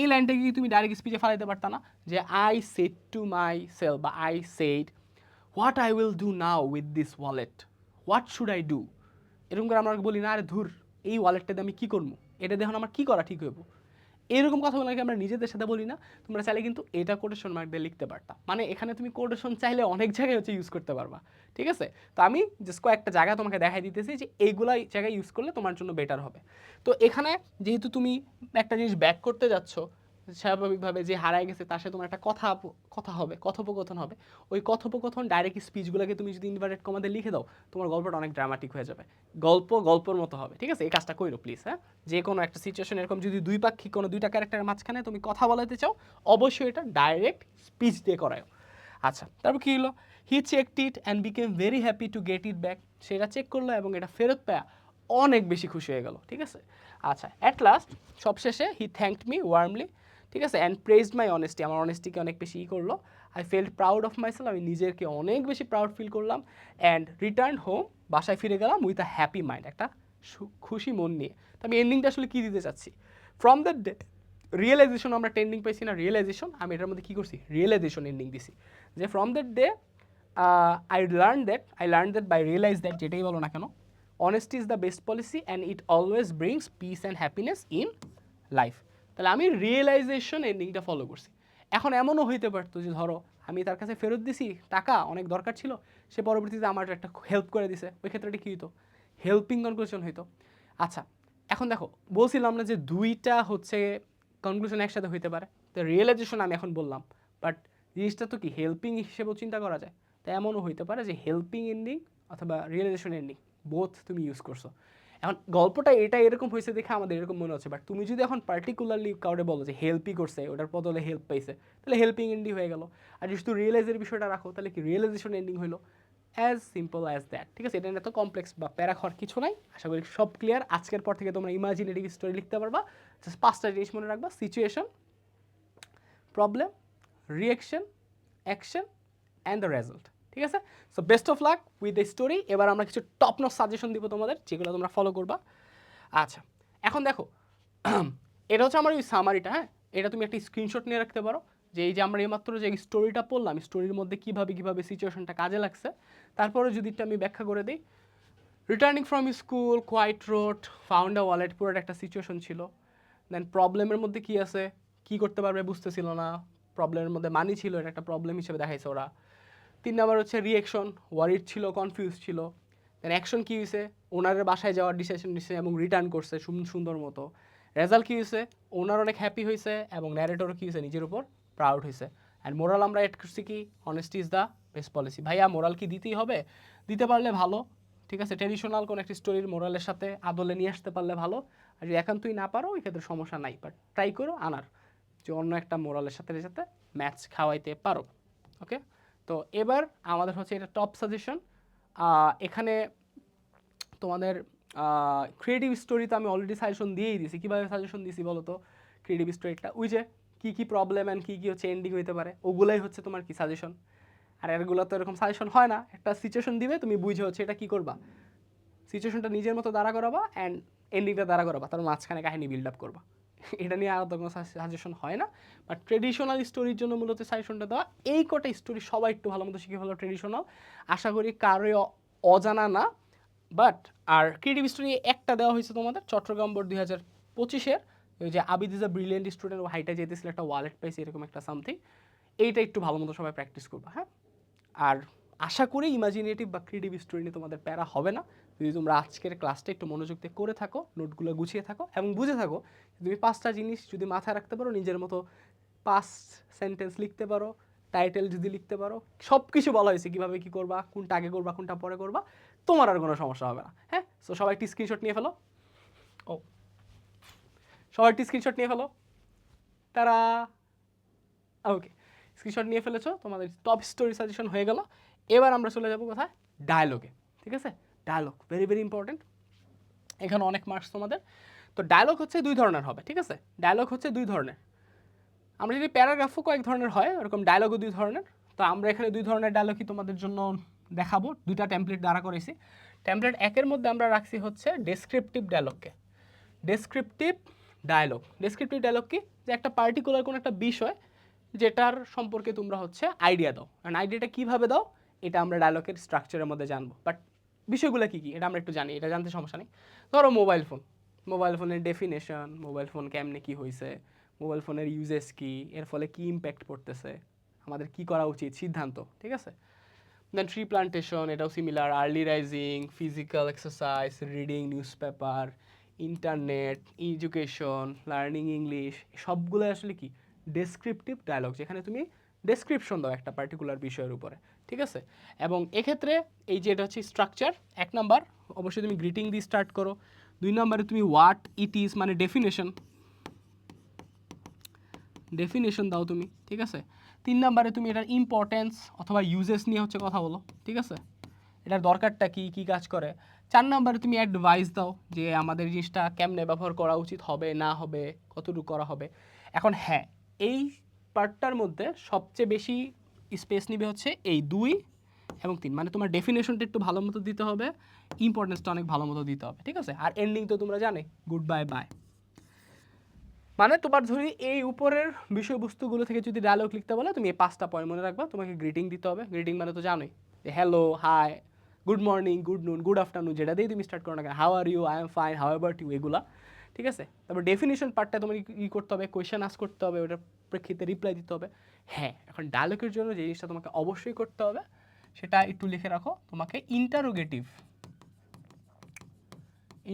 এই লাইনটাকে কি তুমি ডাইরেক্ট স্পিচে ফেলাইতে পারতা না, যে I said to myself বা I said what I will do now with this wallet, what should I do, এরকম করে আমরা বলি না, আরে ধুর এই ওয়ালেটটাতে আমি কী করবো, এটা দেখুন আমার কী করা ঠিক হইব, এরকম কথা বলে আমরা নিজেদের সাথে বলি না। তোমরা চাইলে কিন্তু এটা কোটেশন মার্ক দিয়ে লিখতে পারতা, মানে এখানে তুমি কোটেশন চাইলে অনেক জায়গায় হচ্ছে ইউজ করতে পারবা, ঠিক আছে। তো আমি জাস্ট কয়েকটা জায়গা তোমাকে দেখাই দিতেছি যে এইগুলা জায়গায় ইউজ করলে তোমার জন্য বেটার হবে। তো এখানে যেহেতু তুমি একটা জিনিস ব্যাক করতে যাচ্ছ, স্বাভাবিকভাবে যে হারায় গেছে তার সাথে তোমার একটা কথা হবে, কথোপকথন হবে, ওই কথোপকথন ডাইরেক্ট স্পিচগুলোকে তুমি যদি ইনভার্টেড কমাতে লিখে দাও, তোমার গল্পটা অনেক ড্রামাটিক হয়ে যাবে, গল্পর মতো হবে, ঠিক আছে। এই কাজটা করো প্লিজ, হ্যাঁ। যে কোনো একটা সিচুয়েশন এরকম যদি দুই পাক্ষিক কোনো দুইটা ক্যারেক্টারের মাঝখানে তুমি কথা বলাতে চাও, অবশ্যই এটা ডাইরেক্ট স্পিচ দিয়ে করায়। আচ্ছা তারপর কী হলো, he checked it and became very happy to get it back, সেটা চেক করলো এবং এটা ফেরত পায়া অনেক বেশি খুশি হয়ে গেল, ঠিক আছে। আচ্ছা অ্যাট লাস্ট সবশেষে হি থ্যাঙ্কড মি ওয়ার্মলি, ঠিক আছে, অ্যান্ড প্রেজড মাই অনেস্টি, আমার অনেস্টিকে অনেক বেশি করলো। I felt proud of myself, আমি নিজেকে অনেক বেশি প্রাউড ফিল করলাম। অ্যান্ড রিটার্ন হোম, বাসায় ফিরে গেলাম উইথ আ হ্যাপি মাইন্ড, একটা খুশি মন নিয়ে। তো আমি এন্ডিংটা আসলে কী দিতে চাচ্ছি, ফ্রম দ্য ডে রিয়েলাইজেশন, আমরা ট্রেন্ডিং পাইছি না রিয়েলাইজেশন, আমি এটার মধ্যে কী করছি রিয়েলাইজেশন এন্ডিং দিছি, যে from that day I learn that by realise that, যেটাই বলো না কেন, honesty is the best policy and it always brings peace and happiness in life. তাহলে আমি রিয়েলাইজেশন এন্ডিংটা ফলো করছি। এখন এমনও হইতে পারতো যে ধরো আমি তার কাছে ফেরত দিছি টাকা, অনেক দরকার ছিল, সে পরবর্তীতে আমার একটা হেল্প করে দিছে, ওই ক্ষেত্রে কী হইতো, হেল্পিং কনক্লুশন হইতো। আচ্ছা এখন দেখো বলছিলাম না যে দুইটা হচ্ছে কনক্লুশন একসাথে হইতে পারে, তো রিয়েলাইজেশন আমি এখন বললাম, বাট জিনিসটা তো কি হেল্পিং হিসেবেও চিন্তা করা যায়। তো এমনও হইতে পারে যে হেল্পিং এন্ডিং অথবা রিয়েলাইজেশন এন্ডিং বোথ তুমি ইউজ করছো। এখন গল্পটা এটা এরকম হয়েছে দেখে আমাদের এরকম মনে হচ্ছে, বাট তুমি যদি এখন পার্টিকুলারলি কাউরে বলো যে হেল্পই করছে, ওটার বদলে হেল্প পাইছে, তাহলে হেল্পিং এন্ডিং হয়ে গেল। আর যদি রিয়েলাইজের বিষয়টা রাখো তাহলে কি রিয়েলাইজেশন এন্ডিং হলো। অ্যাজ সিম্পল অ্যাজ দ্যাট, ঠিক আছে? এটা এত কমপ্লেক্স বা প্যারা হওয়ার কিছু নাই। আশা করি সব ক্লিয়ার। আজকের পর থেকে তোমরা ইমাজিনেটিভ স্টোরি লিখতে পারবা। জাস্ট 5টা জিনিস মনে রাখবা: situation, problem, reaction, action and the result. ঠিক আছে? So best of luck with the story. এবার আমরা কিছু টপ নচ সাজেশন দিব তোমাদের, যেগুলো তোমরা ফলো করবা। আচ্ছা এখন দেখো এটা হচ্ছে আমার ওই সামারিটা, হ্যাঁ? এটা তুমি একটা স্ক্রিনশট নিয়ে রাখতে পারো যে এই যে আমরা এইমাত্র যে স্টোরিটা পড়লাম, স্টোরির মধ্যে কীভাবে সিচুয়েশনটা কাজে লাগছে। তারপরে যদি এটা আমি ব্যাখ্যা করে দিই, returning from school, quiet road, found a wallet, পুরোটা একটা সিচুয়েশন ছিল। দেন প্রবলেমের মধ্যে কী আছে, কী করতে পারবে বুঝতেছিল না, প্রবলেমের মধ্যে মানি ছিল, এটা একটা প্রবলেম হিসেবে দেখাইছে ওরা। 3 নাম্বার হচ্ছে রিয়েকশন, ওয়ারিড ছিল, কনফিউজ ছিল। দেন অ্যাকশন কী হয়েছে, ওনারের বাসায় যাওয়ার ডিসিশন নিচ্ছে এবং রিটার্ন করছে সুন্দর মতো। রেজাল্ট কী হয়েছে, ওনার অনেক হ্যাপি হয়েছে এবং ন্যারেটরও কী হয়েছে, নিজের উপর প্রাউড হয়েছে। অ্যান্ড মোরাল আমরা এড করছি কি, honesty is the best policy. ভাইয়া মোরাল কি দিতেই হবে? দিতে পারলে ভালো, ঠিক আছে? ট্রেডিশনাল কোনো একটা স্টোরির মোরালের সাথে আদলে নিয়ে আসতে পারলে ভালো। আর যদি একান্তই না পারো ওই ক্ষেত্রে সমস্যা নাই, বাট ট্রাই করো আনার যে অন্য একটা মোরালের সাথে সাথে ম্যাচ খাওয়াইতে পারো। ওকে, তো এবার আমাদের হচ্ছে এটা টপ সাজেশন। এখানে তোমাদের ক্রিয়েটিভ স্টোরিতে আমি অলরেডি সাজেশন দিয়েই দিয়েছি। কীভাবে সাজেশন দিয়েছি বলো তো? ক্রিয়েটিভ স্টোরিটা ওই যে কী প্রবলেম অ্যান্ড কী হচ্ছে এন্ডিং হইতে পারে, ওগুলাই হচ্ছে তোমার কি সাজেশন। আর এরগুলো তো এরকম সাজেশন হয় না, একটা সিচুয়েশন দিবে, তুমি বুঝে হচ্ছে এটা কী করবা, সিচুয়েশনটা নিজের মতো দাঁড়া করাবা অ্যান্ড এন্ডিংটা দাঁড়া করাবা, তার মাঝখানে কাহিনী বিল্ড আপ করবা। এটা নিয়ে আলাদা কোনো সাজেশন হয় না, বাট ট্রেডিশনাল স্টোরির জন্য মূলত সাজেশনটা দেওয়া। এই কটা স্টোরি সবাই একটু ভালো মতো শিখে ফেলো ট্রেডিশনাল, আশা করি কারোই অজানা না। বাট আর ক্রিয়েটিভ স্টোরি একটা দেওয়া হয়েছে তোমাদের চট্টগ্রাম বোর্ড 2025-এর, ওই যে Abid is a brilliant student, ও হাইটা যেতেছিল একটা ওয়ালেট পাইছে, এরকম একটা সামথিং। এইটা একটু ভালো মতো সবাই প্র্যাকটিস করবা, হ্যাঁ? আর আশা করি ইমাজিনেটিভ বা ক্রিয়েটিভ স্টোরি নিয়ে তোমাদের প্যারা হবে না, যদি তোমরা আজকের ক্লাসটা একটু মনোযোগ দিয়ে করে থাকো, নোটগুলো গুছিয়ে থাকো এবং বুঝে থাকো। তুমি 5টা জিনিস যদি মাথায় রাখতে পারো, নিজের মতো 5 সেন্টেন্স লিখতে পারো, টাইটেল যদি লিখতে পারো, সব কিছু বলা হয়েছে কীভাবে কী করবা, কোনটা আগে করবা কোনটা পরে করবা, তোমার আর কোনো সমস্যা হবে না, হ্যাঁ? সো সবাই একটি স্ক্রিনশট নিয়ে ফেলো। সবাই একটি স্ক্রিনশট নিয়ে ফেলো। তারা ওকে, স্ক্রিনশট নিয়ে ফেলেছো, তোমাদের টপ স্টোরি সাজেশন হয়ে গেল। এবার আমরা চলে যাবো কোথায়, ডায়লগে। ঠিক আছে, ডায়লগ ভেরি ইম্পর্টেন্ট, এখানে অনেক মার্কস তোমাদের। তো ডায়লগ হচ্ছে 2 ধরনের হবে, ঠিক আছে? ডায়লগ হচ্ছে 2 ধরনের। আমরা যদি প্যারাগ্রাফও কয়েক ধরনের হয়, এরকম ডায়লগও 2 ধরনের। তো আমরা এখানে 2 ধরনের ডায়লগই তোমাদের জন্য দেখাবো, 2টা টেমপ্লেট দ্বারা করেছি। টেমপ্লেট 1-এর মধ্যে আমরা রাখছি হচ্ছে ডেসক্রিপটিভ ডায়লগকে। ডেসক্রিপটিভ ডায়লগ কি, যে একটা পার্টিকুলার কোনো একটা বিষয় যেটার সম্পর্কে তোমরা হচ্ছে আইডিয়া দাও, কারণ আইডিয়াটা কীভাবে দাও এটা আমরা ডায়লগের স্ট্রাকচারের মধ্যে জানবো। বাট বিষয়গুলো কী এটা আমরা একটু জানি, এটা জানতে সমস্যা নেই। ধরো মোবাইল ফোনের ডেফিনেশন, মোবাইল ফোন কেমনে কী হয়েছে, মোবাইল ফোনের ইউজেস কী, এর ফলে কী ইম্প্যাক্ট পড়তেছে, আমাদের কী করা উচিত, সিদ্ধান্ত, ঠিক আছে? দেন ট্রি প্লান্টেশন, এটাও similar, early rising, physical exercise, reading news paper, internet, education, learning English, সবগুলো আসলে কি ডেসক্রিপটিভ ডায়লগ, যেখানে তুমি ডেসক্রিপশন দাও একটা পার্টিকুলার বিষয়ের উপরে, ঠিক আছে? এবং এক্ষেত্রে এই যে এটা হচ্ছে স্ট্রাকচার, 1 নাম্বার অবশ্যই তুমি গ্রিটিং দিয়ে স্টার্ট করো, 2 নাম্বারে তুমি হোয়াট ইট ইজ মানে ডেফিনেশন দাও তুমি, ঠিক আছে? 3 নাম্বারে তুমি এটার ইম্পর্টেন্স অথবা ইউজেস নিয়ে হচ্ছে কথা বলো, ঠিক আছে? এটার দরকারটা কী কী কাজ করে। 4 নাম্বারে তুমি অ্যাডভাইস দাও যে আমাদের জিনিসটা কেমনে ব্যবহার করা উচিত হবে না হবে, কতটুকু করা হবে। এখন হ্যাঁ, এই পার্টটার মধ্যে সবচেয়ে বেশি স্পেস নিবে হচ্ছে এই 2 এবং 3, মানে তোমার ডেফিনেশনটা একটু ভালো মতো দিতে হবে, ইম্পর্টেন্সটা অনেক ভালো মতো দিতে হবে, ঠিক আছে? আর এন্ডিং তো তোমরা জানে, গুড বাই বাই। মানে তোমার ধরি এই উপরের বিষয়বস্তুগুলো থেকে যদি ডায়লগ লিখতে বলে, তুমি এই 5টা পয়েন্ট মনে রাখবা। তোমাকে গ্রিটিং দিতে হবে, গ্রিটিং মানে তো জানোই যে hello, hi, good morning, good noon, good afternoon, যেটা দিয়ে তুমি স্টার্ট করো না কেন, how are you, I am fine, how about you, এগুলা, ঠিক আছে? তারপর ডেফিনিশন পার্টটা তোমার ই করতে হবে, কোয়েশ্চেন আস করতে হবে, ওটার প্রেক্ষিতে রিপ্লাই দিতে হবে। হ্যাঁ, এখন ডায়ালগের জন্য যে জিনিসটা তোমাকে অবশ্যই করতে হবে সেটা একটু লিখে রাখো, তোমাকে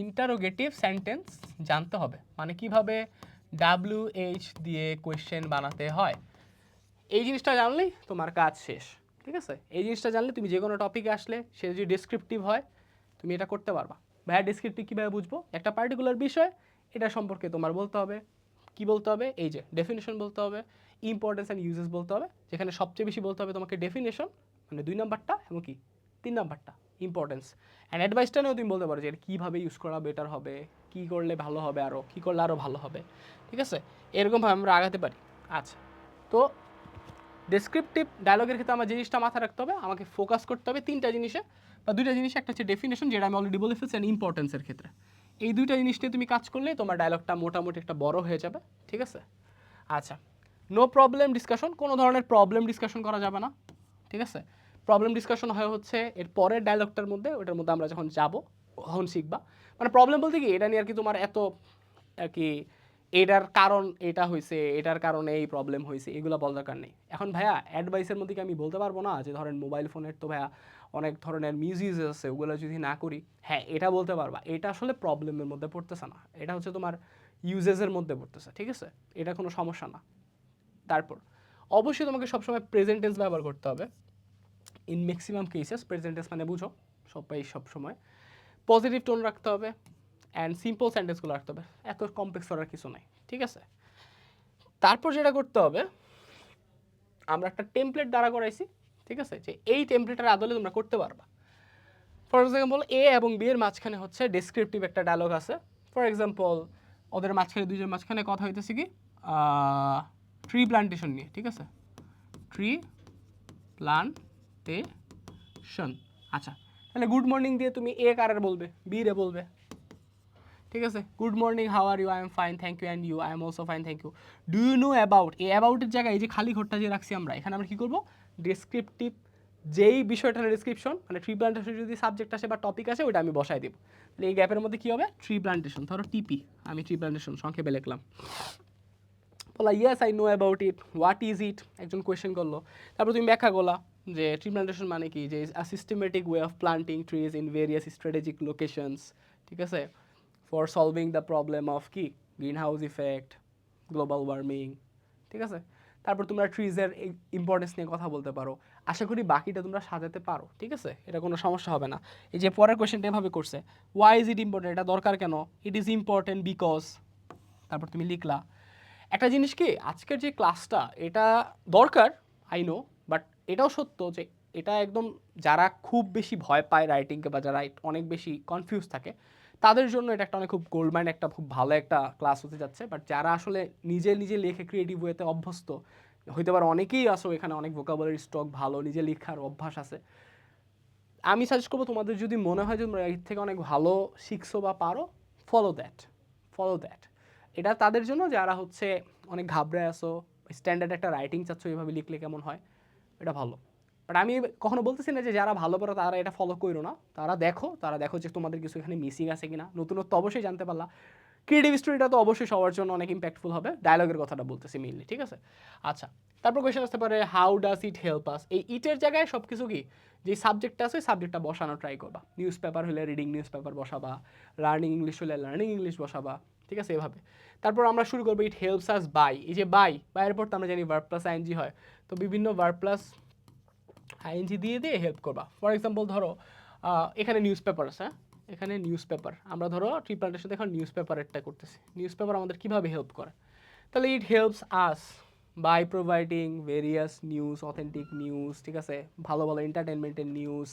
ইন্টারোগেটিভ সেন্টেন্স জানতে হবে। মানে কিভাবে WH দিয়ে কোয়েশ্চেন বানাতে হয়, এই জিনিসটা জানলেই তোমার কাজ শেষ। ঠিক আছে? এই জিনিসটা জানলে তুমি যে কোনো টপিকে আসলে সে যদি ডেসক্রিপটিভ হয় তুমি এটা করতে পারবা। ভাইয়া ডেসক্রিপটিভ কীভাবে বুঝবো? একটা পার্টিকুলার বিষয়, এটা সম্পর্কে তোমার বলতে হবে, কি বলতে হবে, এই যে ডেফিনেশন বলতে হবে, ইম্পর্টেন্স অ্যান্ড ইউজেস বলতে হবে, যেখানে সবচেয়ে বেশি বলতে হবে তোমাকে ডেফিনেশন, মানে 2 নাম্বারটা, এবং কি 3 নাম্বারটা ইম্পর্টেন্স। অ্যান্ড অ্যাডভাইসটা নিয়েও তুমি বলতে পারো যে এটা কীভাবে ইউজ করা বেটার হবে, কী করলে ভালো হবে, আরও কী করলে আরও ভালো হবে। ঠিক আছে? এরকমভাবে আমরা আগাতে পারি। আচ্ছা, তো ডেসক্রিপটিভ ডায়লগের ক্ষেত্রে আমার জিনিসটা মাথায় রাখতে হবে, আমাকে ফোকাস করতে হবে 3টা জিনিসে বা 2টা জিনিসে। একটা হচ্ছে ডেফিনেশন, যেটা আমি অলরেডি বলে ফেলছি, অ্যান্ড ইম্পর্টেন্সের ক্ষেত্রে এই 2টা জিনিস নিয়ে তুমি কাজ করলে তোমার ডায়লগটা মোটামুটি একটা বড় হয়ে যাবে। ঠিক আছে? আচ্ছা, নো প্রবলেম ডিসকাশন, কোনো ধরনের প্রবলেম ডিসকাশন করা যাবে না। ঠিক আছে? প্রবলেম ডিসকাশন হয় হচ্ছে এর পরের ডায়লগটার মধ্যে, ওটার মধ্যে আমরা যখন যাবো তখন শিখবা। মানে প্রবলেম বলতে কি, এটা নিয়ে আর কি তোমার এত আর কি এটার কারণ এটা হয়েছে, এটার কারণে এই প্রবলেম হয়েছে, এগুলো বলার দরকার নেই। এখন ভাইয়া অ্যাডভাইসের মধ্যে কি আমি বলতে পারবো না যে ধরেন মোবাইল ফোনের তো ভাইয়া অনেক ধরনের মিসইউজ আছে, ওগুলো যদি না করি, হ্যাঁ এটা বলতে পারবা। এটা আসলে প্রবলেমের মধ্যে পড়তেছে না, এটা হচ্ছে তোমার ইউজেসের মধ্যে পড়তেছে। ঠিক আছে? এটা কোনো সমস্যা না। তারপর অবশ্যই তোমাকে সবসময় প্রেজেন্ট টেন্স ব্যবহার করতে হবে। In maximum cases present tense মানে বুঝো সবাই সবসময়। পজিটিভ টোন রাখতে হবে অ্যান্ড সিম্পল সেন্টেন্সগুলো রাখতে হবে, এত কমপ্লেক্স করার কিছু নাই। ঠিক আছে? তারপর যেটা করতে হবে, আমরা একটা টেমপ্লেট দ্বারা করাইছি। ঠিক আছে? যে এই টেমপ্লেটের আদলে তোমরা করতে পারবা। ফর এক্সাম্পল এ এবং বি এর মাঝখানে হচ্ছে ডেসক্রিপটিভ একটা ডায়লগ আছে। ফর এক্সাম্পল ওদের মাঝখানে, দুইজনের মাঝখানে কথা হইতেছে কি ট্রি প্লান্টেশন নিয়ে। ঠিক আছে? Tree plantation. আচ্ছা, তাহলে গুড মর্নিং দিয়ে তুমি এ কারার বলবে, বি রে বলবে। ঠিক আছে? Good morning, how are you, I am fine thank you, and you, I am also fine thank you. Do you know about, এই অ্যাবাউটের জায়গায় এই যে খালি ঘরটা যে রাখছি আমরা, এখানে আমরা কী করবো, ডেসক্রিপটিভ যেই বিষয়টার ডেসক্রিপশন, মানে ট্রি প্লান্টেশন যদি সাবজেক্ট আসে বা টপিক আসে, ওইটা আমি বসাই দেবো। তাহলে এই গ্যাপের মধ্যে কী হবে, ট্রি প্লান্টেশন, ধরো টিপি, আমি ট্রি প্লান্টেশন সংক্ষেপে লিখলাম। বলা yes I know about it, what is it, একজন কোয়েশ্চেন করলো, তারপর তুমি ব্যাখ্যা করলা যে ট্রি প্লান্টেশন মানে কি, যে a systematic way of planting trees in various strategic locations. ঠিক আছে? For solving the problem of কি, greenhouse effect, global warming. ঠিক আছে? তারপর তোমরা ট্রিজের ইম্পর্টেন্স নিয়ে কথা বলতে পারো। আশা করি বাকিটা তোমরা সাজাতে পারো। ঠিক আছে? এটা কোনো সমস্যা হবে না। এই যে পরের কোয়েশ্চেনটা এভাবে করছে, ওয়াই ইজ ইট ইম্পর্টেন্ট, এটা দরকার কেন, ইট ইজ ইম্পর্টেন্ট বিকজ, তারপর তুমি লিখলা। একটা জিনিস কি, আজকের যে ক্লাসটা এটা দরকার, আই নো, বাট এটাও সত্য যে এটা একদম যারা খুব বেশি ভয় পায় রাইটিংকে বা যারা অনেক বেশি কনফিউজ থাকে তাদের জন্য এটা একটা অনেক খুব গোল্ডমাইন, একটা খুব ভালো একটা ক্লাস হতে যাচ্ছে। বাট যারা আসলে নিজে নিজে লেখে ক্রিয়েটিভ ওয়েতে অভ্যস্ত হইতে পারে, অনেকেই আসো এখানে, অনেক ভোকাবুলারি স্টক ভালো, নিজে লেখার অভ্যাস আছে, আমি সাজেস্ট করবো তোমাদের যদি মনে হয় যে তোমরা এর থেকে অনেক ভালো শিখছো বা পারো, ফলো দ্যাট। এটা তাদের জন্য যারা হচ্ছে অনেক ঘাবড়ে আসো, স্ট্যান্ডার্ড একটা রাইটিং চাচ্ছ, এভাবে লিখলে কেমন হয়, এটা ভালো। বাট আমি কখনো বলতেছি না যে যারা ভালো পারো তারা এটা ফলো করো না, তারা দেখো যে তোমাদের কিছু এখানে মিসিং আছে কিনা, নতুনত্ব অবশ্যই জানতে পারলা। ক্রিয়েটিভ স্টোরিটা তো অবশ্যই সবার জন্য অনেক ইম্প্যাক্টফুল হবে, ডায়লগের কথাটা বলতেছি মেইনলি। ঠিক আছে? আচ্ছা, তারপর কোয়েশ্চেন আসতে পারে how does it help us, এই ইটের জায়গায় সব কিছু কি, যে সাবজেক্টটা আছে সাবজেক্টটা বসানো ট্রাই করবা। নিউজ পেপার হলে রিডিং নিউজ পেপার বসাবা, লার্নিং ইংলিশ হলে লার্নিং ইংলিশ বসাবা। ঠিক আছে? এভাবে। তারপর আমরা শুরু করবো ইট হেল্পস আস বাই, এই যে বাইয়ের পর তো আমরা জানি ভার্ব প্লাস আইএনজি হয়, তো বিভিন্ন ভার্ব প্লাস আইএনজি দিয়ে হেল্প করবা। ফর এক্সাম্পল ধরো এখানে নিউজ পেপার আছে, এখানে নিউজ পেপার, আমরা ধরো ট্রি প্লান্টেশন এখন নিউজ পেপারেরটা করতেছি, নিউজ পেপার আমাদের কীভাবে হেল্প করে, তাহলে it helps us by providing various news, authentic news. ঠিক আছে? ভালো ভালো এন্টারটেনমেন্টের নিউজ,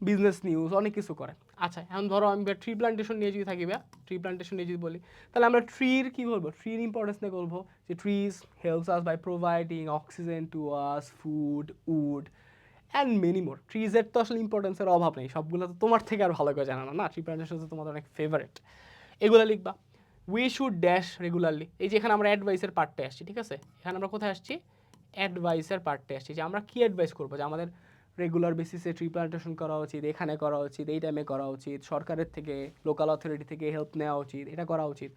বিজনেস নিউজ, অনেক কিছু করে। আচ্ছা, এখন ধরো আমি ট্রি প্লান্টেশন নিয়ে যদি থাকি, ট্রি প্লান্টেশন নিয়ে যদি বলি, তাহলে আমরা ট্রির কী বলবো, ট্রির ইম্পর্টেন্স নিয়ে বলবো যে trees helps us by providing oxygen to us, food, wood and many more. ট্রিজের তো আসলে ইম্পর্টেন্সের অভাব নেই, সবগুলো তো তোমার থেকে আর ভালো করে জানা না, ট্রি প্লান্টেশন তো তোমাদের অনেক ফেভারিট। এগুলো লিখবা। উই শুড ড্যাশ রেগুলারলি, এই যে এখানে আমরা অ্যাডভাইসের পার্টে আসছি। ঠিক আছে? এখানে আমরা কোথায় আসছি, অ্যাডভাইসের পার্টে আসছি, যে আমরা কী অ্যাডভাইস করবো, যে আমাদের রেগুলার বেসিসে ট্রি প্লান্টেশন করা উচিত, এখানে করা উচিত, এই টাইমে করা উচিত, সরকারের থেকে লোকাল অথরিটি থেকে হেল্প নেওয়া উচিত, এটা করা উচিত।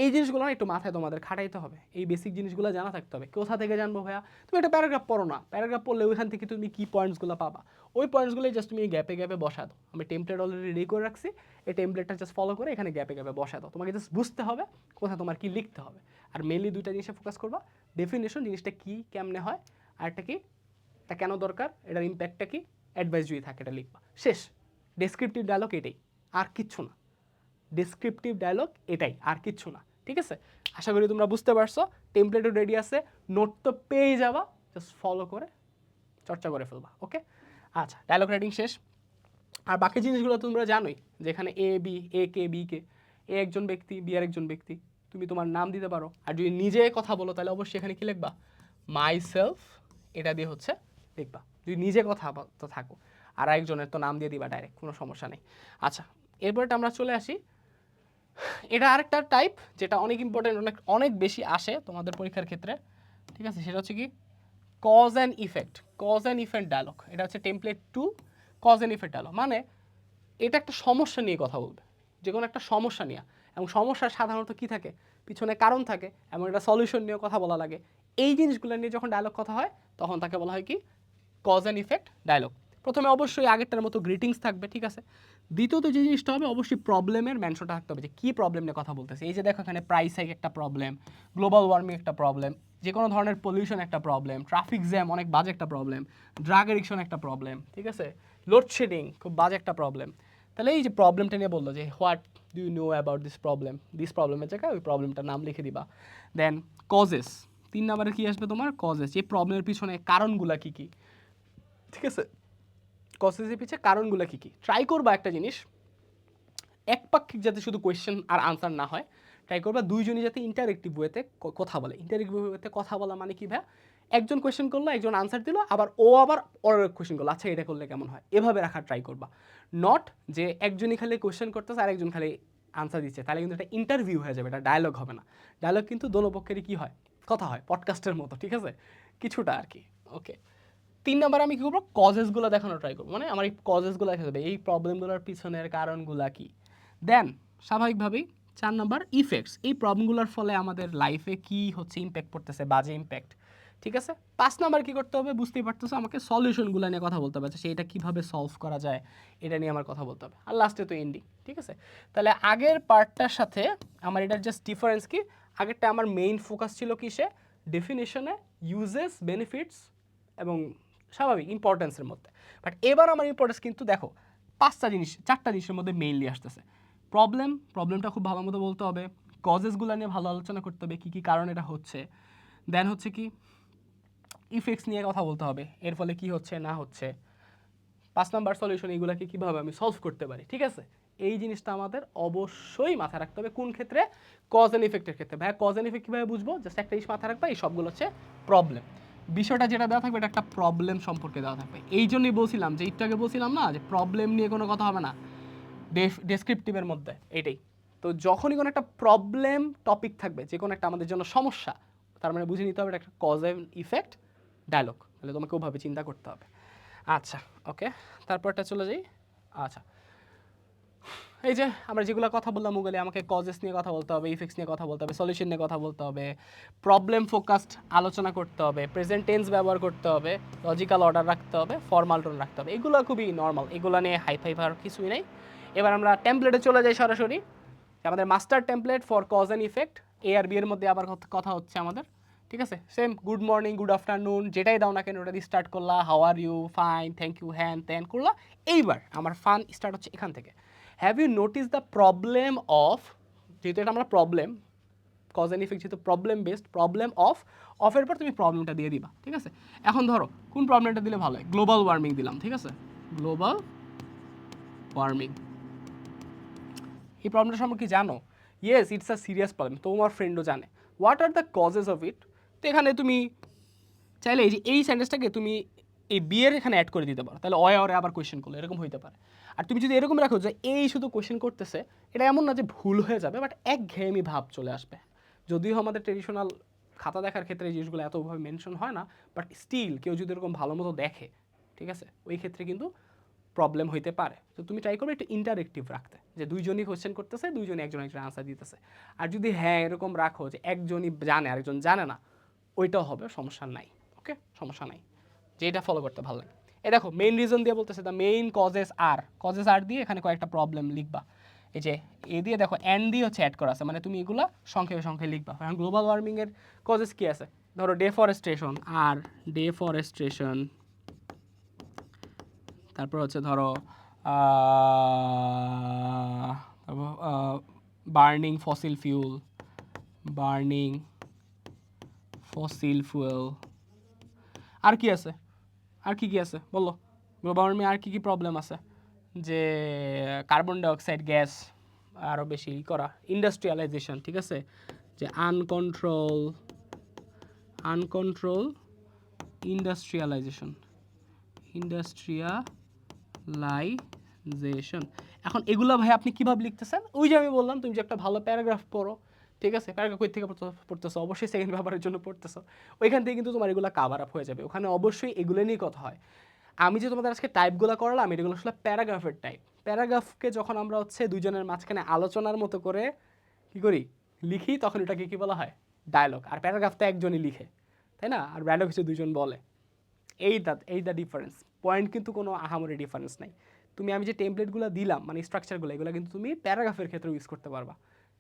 এই জিনিসগুলো না একটু মাথায় তোমাদের খাটাইতে হবে, এই বেসিক জিনিসগুলো জানা থাকতে হবে। কোথা থেকে জানবো ভাইয়া? তুমি একটা প্যারাগ্রাফ পড়ো না, প্যারাগ্রাফ পড়লে ওইখান থেকে তুমি কি পয়েন্টসগুলো পাবা, ওই পয়েন্টসগুলোই জাস্ট তুমি গ্যাপে গ্যাপে বসা দাও। আমি টেমপ্লেট অলরেডি রেডি করে রাখছি, এই টেমপ্লেটটা জাস্ট ফলো করে এখানে গ্যাপে গ্যাপে বসা দাও। তোমাকে জাস্ট বুঝতে হবে কোথায় তোমার কি লিখতে হবে। আর মেনলি দুইটা জিনিসে ফোকাস করবা, ডেফিনেশন জিনিসটা কি, কেমনে হয়, আর একটা কি, এটা কেন দরকার, এটার ইম্প্যাক্টটা কি, অ্যাডভাইস যদি থাকে এটা লিখবা, শেষ। ডেসক্রিপটিভ ডায়লগ এটাই, আর কিচ্ছু না। ডেসক্রিপটিভ ডায়লগ এটাই, আর কিচ্ছু না। ঠিক আছে, আশা করি তোমরা বুঝতে পারছো। টেমপ্লেটও রেডি আছে, নোট তো পেয়ে যাবা, জাস্ট ফলো করে চর্চা করে ফেলবা। ওকে, আচ্ছা, ডায়লগ রাইটিং শেষ। আর বাকি জিনিসগুলো তোমরা জানোই, যেখানে A B, A K B কে, এ একজন ব্যক্তি, বি আর একজন ব্যক্তি, তুমি তোমার নাম দিতে পারো। আর যদি নিজে কথা বলো তাহলে অবশ্যই এখানে কি লিখবা, মাই সেলফ, এটা দিয়ে হচ্ছে লিখবা। যদি নিজে কথা তো থাকো, আর একজনের তো নাম দিয়ে দিবা ডাইরেক্ট, কোনো সমস্যা নেই। আচ্ছা, এরপরটা আমরা চলে আসি, এটা আরেকটা টাইপ যেটা অনেক ইম্পর্টেন্ট, অনেক অনেক বেশি আসে তোমাদের পরীক্ষার ক্ষেত্রে। ঠিক আছে, সেটা হচ্ছে কি cause and effect, cause and effect dialogue. এটা হচ্ছে template 2, cause and effect dialogue. মানে এটা একটা সমস্যা নিয়ে কথা বলবে, যে কোনো একটা সমস্যা নিয়ে, এবং সমস্যার সাধারণত কী থাকে, পিছনে কারণ থাকে, এবং একটা সলিউশন নিয়ে কথা বলা লাগে। এই জিনিসগুলো নিয়ে যখন ডায়লগ কথা হয় তখন তাকে বলা হয় কি, কজ অ্যান্ড ইফেক্ট ডায়লগ। প্রথমে অবশ্যই আগেরটার মতো গ্রিটিংস থাকবে, ঠিক আছে। দ্বিতীয়ত যে জিনিসটা হবে, অবশ্যই প্রবলেমের মেনশনটা থাকতে হবে, যে কী প্রবলেম নিয়ে কথা বলতেছে। এই যে দেখো এখানে প্রাইস হাইক একটা প্রবলেম, গ্লোবাল ওয়ার্মিং একটা প্রবলেম, যে কোনো ধরনের পলিউশন একটা প্রবলেম, ট্রাফিক জ্যাম অনেক বাজে একটা প্রবলেম, ড্রাগ এডিকশন একটা প্রবলেম, ঠিক আছে, লোডশেডিং খুব বাজে একটা প্রবলেম। তাহলে এই যে প্রবলেমটা নিয়ে বললো যে what do you know about this প্রবলেমের জায়গায় ওই প্রবলেমটার নাম লিখে দিবা। দেন কজেস, 3 নম্বরে কী আসবে তোমার, কজেস, এই প্রবলেমের পিছনে কারণগুলো কী কী, ঠিক আছে, কজেসের পিছনে কারণগুলো কী কী। ট্রাই করবা একটা জিনিস, একপাক্ষিক যাতে শুধু কোয়েশ্চেন আর আনসার না হয়, ট্রাই করবা দুইজনই যাতে ইন্টারেক্টিভ ওয়েতে কথা বলে। ইন্টারেক্টিভ ওয়েতে কথা বলা মানে কি ভাই, একজন কোয়েশ্চেন করলো, একজন আনসার দিল, আবার ও আবার ওর কোয়েশ্চেন করলো, আচ্ছা এটা করলে কেমন হয়, এভাবে রাখার ট্রাই করবা। নট যে একজনই খালি কোয়েশ্চেন করতেছে আর একজন খালি আনসার দিচ্ছে, তাহলে কিন্তু এটা ইন্টারভিউ হয়ে যাবে, এটা ডায়লগ হবে না। ডায়লগ কিন্তু দোনো পক্ষেরই কী হয়, কথা হয়, পডকাস্টের মতো, ঠিক আছে, কিছুটা আর কি। ওকে, 3 নাম্বার আমি কী করবো, কজেসগুলো দেখানোর ট্রাই করবো, মানে আমার এই কজেসগুলো দেখা যাবে, এই প্রবলেমগুলোর পিছনের কারণগুলো কী। দেন স্বাভাবিকভাবেই 4 নাম্বার ইফেক্টস, এই প্রবলেমগুলোর ফলে আমাদের লাইফে কি হচ্ছে ইম্প্যাক্ট পড়তেছে, বাজে ইম্প্যাক্ট, ঠিক আছে। 5 নাম্বার কী করতে হবে, বুঝতেই পারতেছো, আমাকে সলিউশনগুলো নিয়ে কথা বলতে হবে, সেটা কীভাবে সলভ করা যায় এটা নিয়ে আমার কথা বলতে হবে। আর লাস্টে তো এন্ডিং, ঠিক আছে। তাহলে আগের পার্টটার সাথে আমার এটার জাস্ট ডিফারেন্স কি, আগেরটা আমার মেইন ফোকাস ছিল কিসে, ডেফিনেশনে, ইউজেস, বেনিফিটস এবং স্বাভাবিক ইম্পর্টেন্সের মধ্যে। বাট এবার আমার ইম্পর্টেন্স কিন্তু দেখো 4টা জিনিসের মধ্যে মেইনলি আসতেছে। প্রবলেমটা খুব ভালো মতো বলতে হবে, কজেসগুলো নিয়ে ভালো আলোচনা করতে হবে, কী কী কারণ এটা হচ্ছে। দেন হচ্ছে কি ইফেক্টস নিয়ে কথা বলতে হবে, এর ফলে কি হচ্ছে না হচ্ছে। 5 নাম্বার সলিউশন, এইগুলোকে কীভাবে আমি সলভ করতে পারি, ঠিক আছে। এই জিনিসটা আমাদের অবশ্যই মাথায় রাখতে হবে। কোন ক্ষেত্রে, কজ অ্যান্ড ইফেক্টের ক্ষেত্রে। ভাই কজ অ্যান্ড ইফেক্ট কীভাবে বুঝবো, জাস্ট একটা জিনিস মাথায় রাখবা, এই সবগুলো হচ্ছে প্রবলেম। বিষয়টা যেটা দেওয়া থাকবে এটা একটা প্রবলেম সম্পর্কে দেওয়া থাকবে। এই জন্যই বলছিলাম যে একটু আগে বলছিলাম না যে প্রবলেম নিয়ে কোনো কথা হবে না ডেসক্রিপটিভের মধ্যে, এটাই। তো যখনই কোনো একটা প্রবলেম টপিক থাকবে, যে কোনো একটা আমাদের জন্য সমস্যা, তার মানে বুঝে নিতে হবে এটা একটা কজ অ্যান্ড ইফেক্ট ডায়লগ, তাহলে তোমাকে ওভাবে চিন্তা করতে হবে। আচ্ছা, ওকে, তারপরটা চলে যাই। আচ্ছা, এই যে আমরা যেগুলো কথা বললাম ওগুলো, আমাকে কজেস নিয়ে কথা বলতে হবে, ইফেক্টস নিয়ে কথা বলতে হবে, সলিউশন নিয়ে কথা বলতে হবে, প্রবলেম ফোকাসড আলোচনা করতে হবে, প্রেজেন্ট টেন্স ব্যবহার করতে হবে, লজিক্যাল অর্ডার রাখতে হবে, ফর্মাল টোন রাখতে হবে। এগুলো খুবই নর্মাল, এগুলো নিয়ে হাই ফার কিছুই নেই। এবার আমরা টেমপ্লেটে চলে যাই সরাসরি। আমাদের master template for cause and effect, A আর বি এর মধ্যে আবার কথা হচ্ছে আমাদের, ঠিক আছে। Same good morning, good afternoon, যেটাই দাও না কেন ওটা দিয়ে স্টার্ট করলা, how are you, fine, thank you, হ্যান ত্যান করলা। এইবার আমার ফান স্টার্ট হচ্ছে এখান থেকে। Have you notice the problem of, যেহেতু এটা আমরা প্রবলেম, কজ অ্যান্ড ইফেক্ট যেহেতু প্রবলেম বেসড, প্রবলেম অফের পর তুমি প্রবলেমটা দিয়ে দিবা, ঠিক আছে। এখন ধরো কোন প্রবলেমটা দিলে ভালো হয়, গ্লোবাল ওয়ার্মিং দিলাম, ঠিক আছে, গ্লোবাল ওয়ার্মিং। এই প্রবলেমটা সম্পর্কে জানো, yes it's a serious problem, তোমার ফ্রেন্ডও জানে। What are the causes of it, তো এখানে তুমি চাইলে এই সেন্টেন্সটাকে তুমি এই বিয়ের এখানে অ্যাড করে দিতে পারো, তাহলে অরে আবার কোয়েশ্চেন করলো, এরকম হইতে পারে। আর তুমি যদি এরকম রাখো যে এই শুধু কোয়েশ্চেন করতেছে, এটা এমন না যে ভুল হয়ে যাবে, বাট একঘেয়েমি ভাব চলে আসবে। যদিও আমাদের ট্রেডিশনাল খাতা দেখার ক্ষেত্রে এই জিনিসগুলো এতভাবে মেনশন হয় না, বাট স্টিল কেউ যদি এরকম ভালো মতো দেখে, ঠিক আছে, ওই ক্ষেত্রে কিন্তু প্রবলেম হইতে পারে। তো তুমি ট্রাই করবে একটু ইন্টারেক্টিভ রাখতে, যে দুইজনই কোয়েশ্চেন করতেছে, দুইজনই একজন একজন আনসার দিতেছে। আর যদি হ্যাঁ এরকম রাখো যে একজনই জানে আরেকজন জানে না, ওইটাও হবে, সমস্যা নাই। ওকে, সমস্যা নাই, যেটা ফলো করতে ভালো লাগে। এ দেখো মেইন রিজন দিয়ে বলতেছে দ্য মেইন কজেস আর দিয়ে এখানে কয়েকটা প্রবলেম লিখবা। এই যে এ দিয়ে দেখো এন দিয়ে হচ্ছে অ্যাড করা আছে, মানে তুমি এগুলা সংক্ষেপে সংক্ষেপে লিখবা। কারণ গ্লোবাল ওয়ার্মিংয়ের কজেস কী আছে, ধরো ডেফরেস্টেশন, আর ডেফরেস্টেশন, তারপর হচ্ছে ধরো বার্নিং ফসিল ফুয়েল, আর কি আছে, আর কি কি আছে বলো, গ্লোবাল ওয়ার্মিং আর কি কি প্রবলেম আছে, যে কার্বন ডাইঅক্সাইড গ্যাস আরও বেশি করা, ইন্ডাস্ট্রিয়ালাইজেশন, ঠিক আছে, যে আনকন্ট্রোল ইন্ডাস্ট্রিয়ালাইজেশন। এখন এগুলো ভাই আপনি কীভাবে লিখতেছেন, ওই যে আমি বললাম তুমি যে একটা ভালো প্যারাগ্রাফ পড়ো, ঠিক আছে, প্যারাগ্রাফ কই থেকে পড়তেছো, অবশ্যই সেকেন্ড পেপারের জন্য পড়তেছো, ওইখান থেকে কিন্তু তোমার এগুলো কাভার আপ হয়ে যাবে, ওখানে অবশ্যই এগুলো নিয়ে কথা হয়। আমি যে তোমাদের আজকে টাইপগুলো করালাম এগুলো আসলে প্যারাগ্রাফের টাইপ। প্যারাগ্রাফকে যখন আমরা হচ্ছে দুজনের মাঝখানে আলোচনার মতো করে কী করি লিখি, তখন এটাকে কী বলা হয়, ডায়লগ। আর প্যারাগ্রাফ তো একজনই লিখে, তাই না, আর ডায়লগ হচ্ছে দুজন বলে। এই দ্য ডিফারেন্স, পয়েন্ট কিন্তু কোনো আহামরি ডিফারেন্স নাই। আমি যে টেমপ্লেটগুলো দিলাম, মানে স্ট্রাকচারগুলো, এগুলো কিন্তু তুমি প্যারাগ্রাফের ক্ষেত্রে ইউজ করতে পারবা,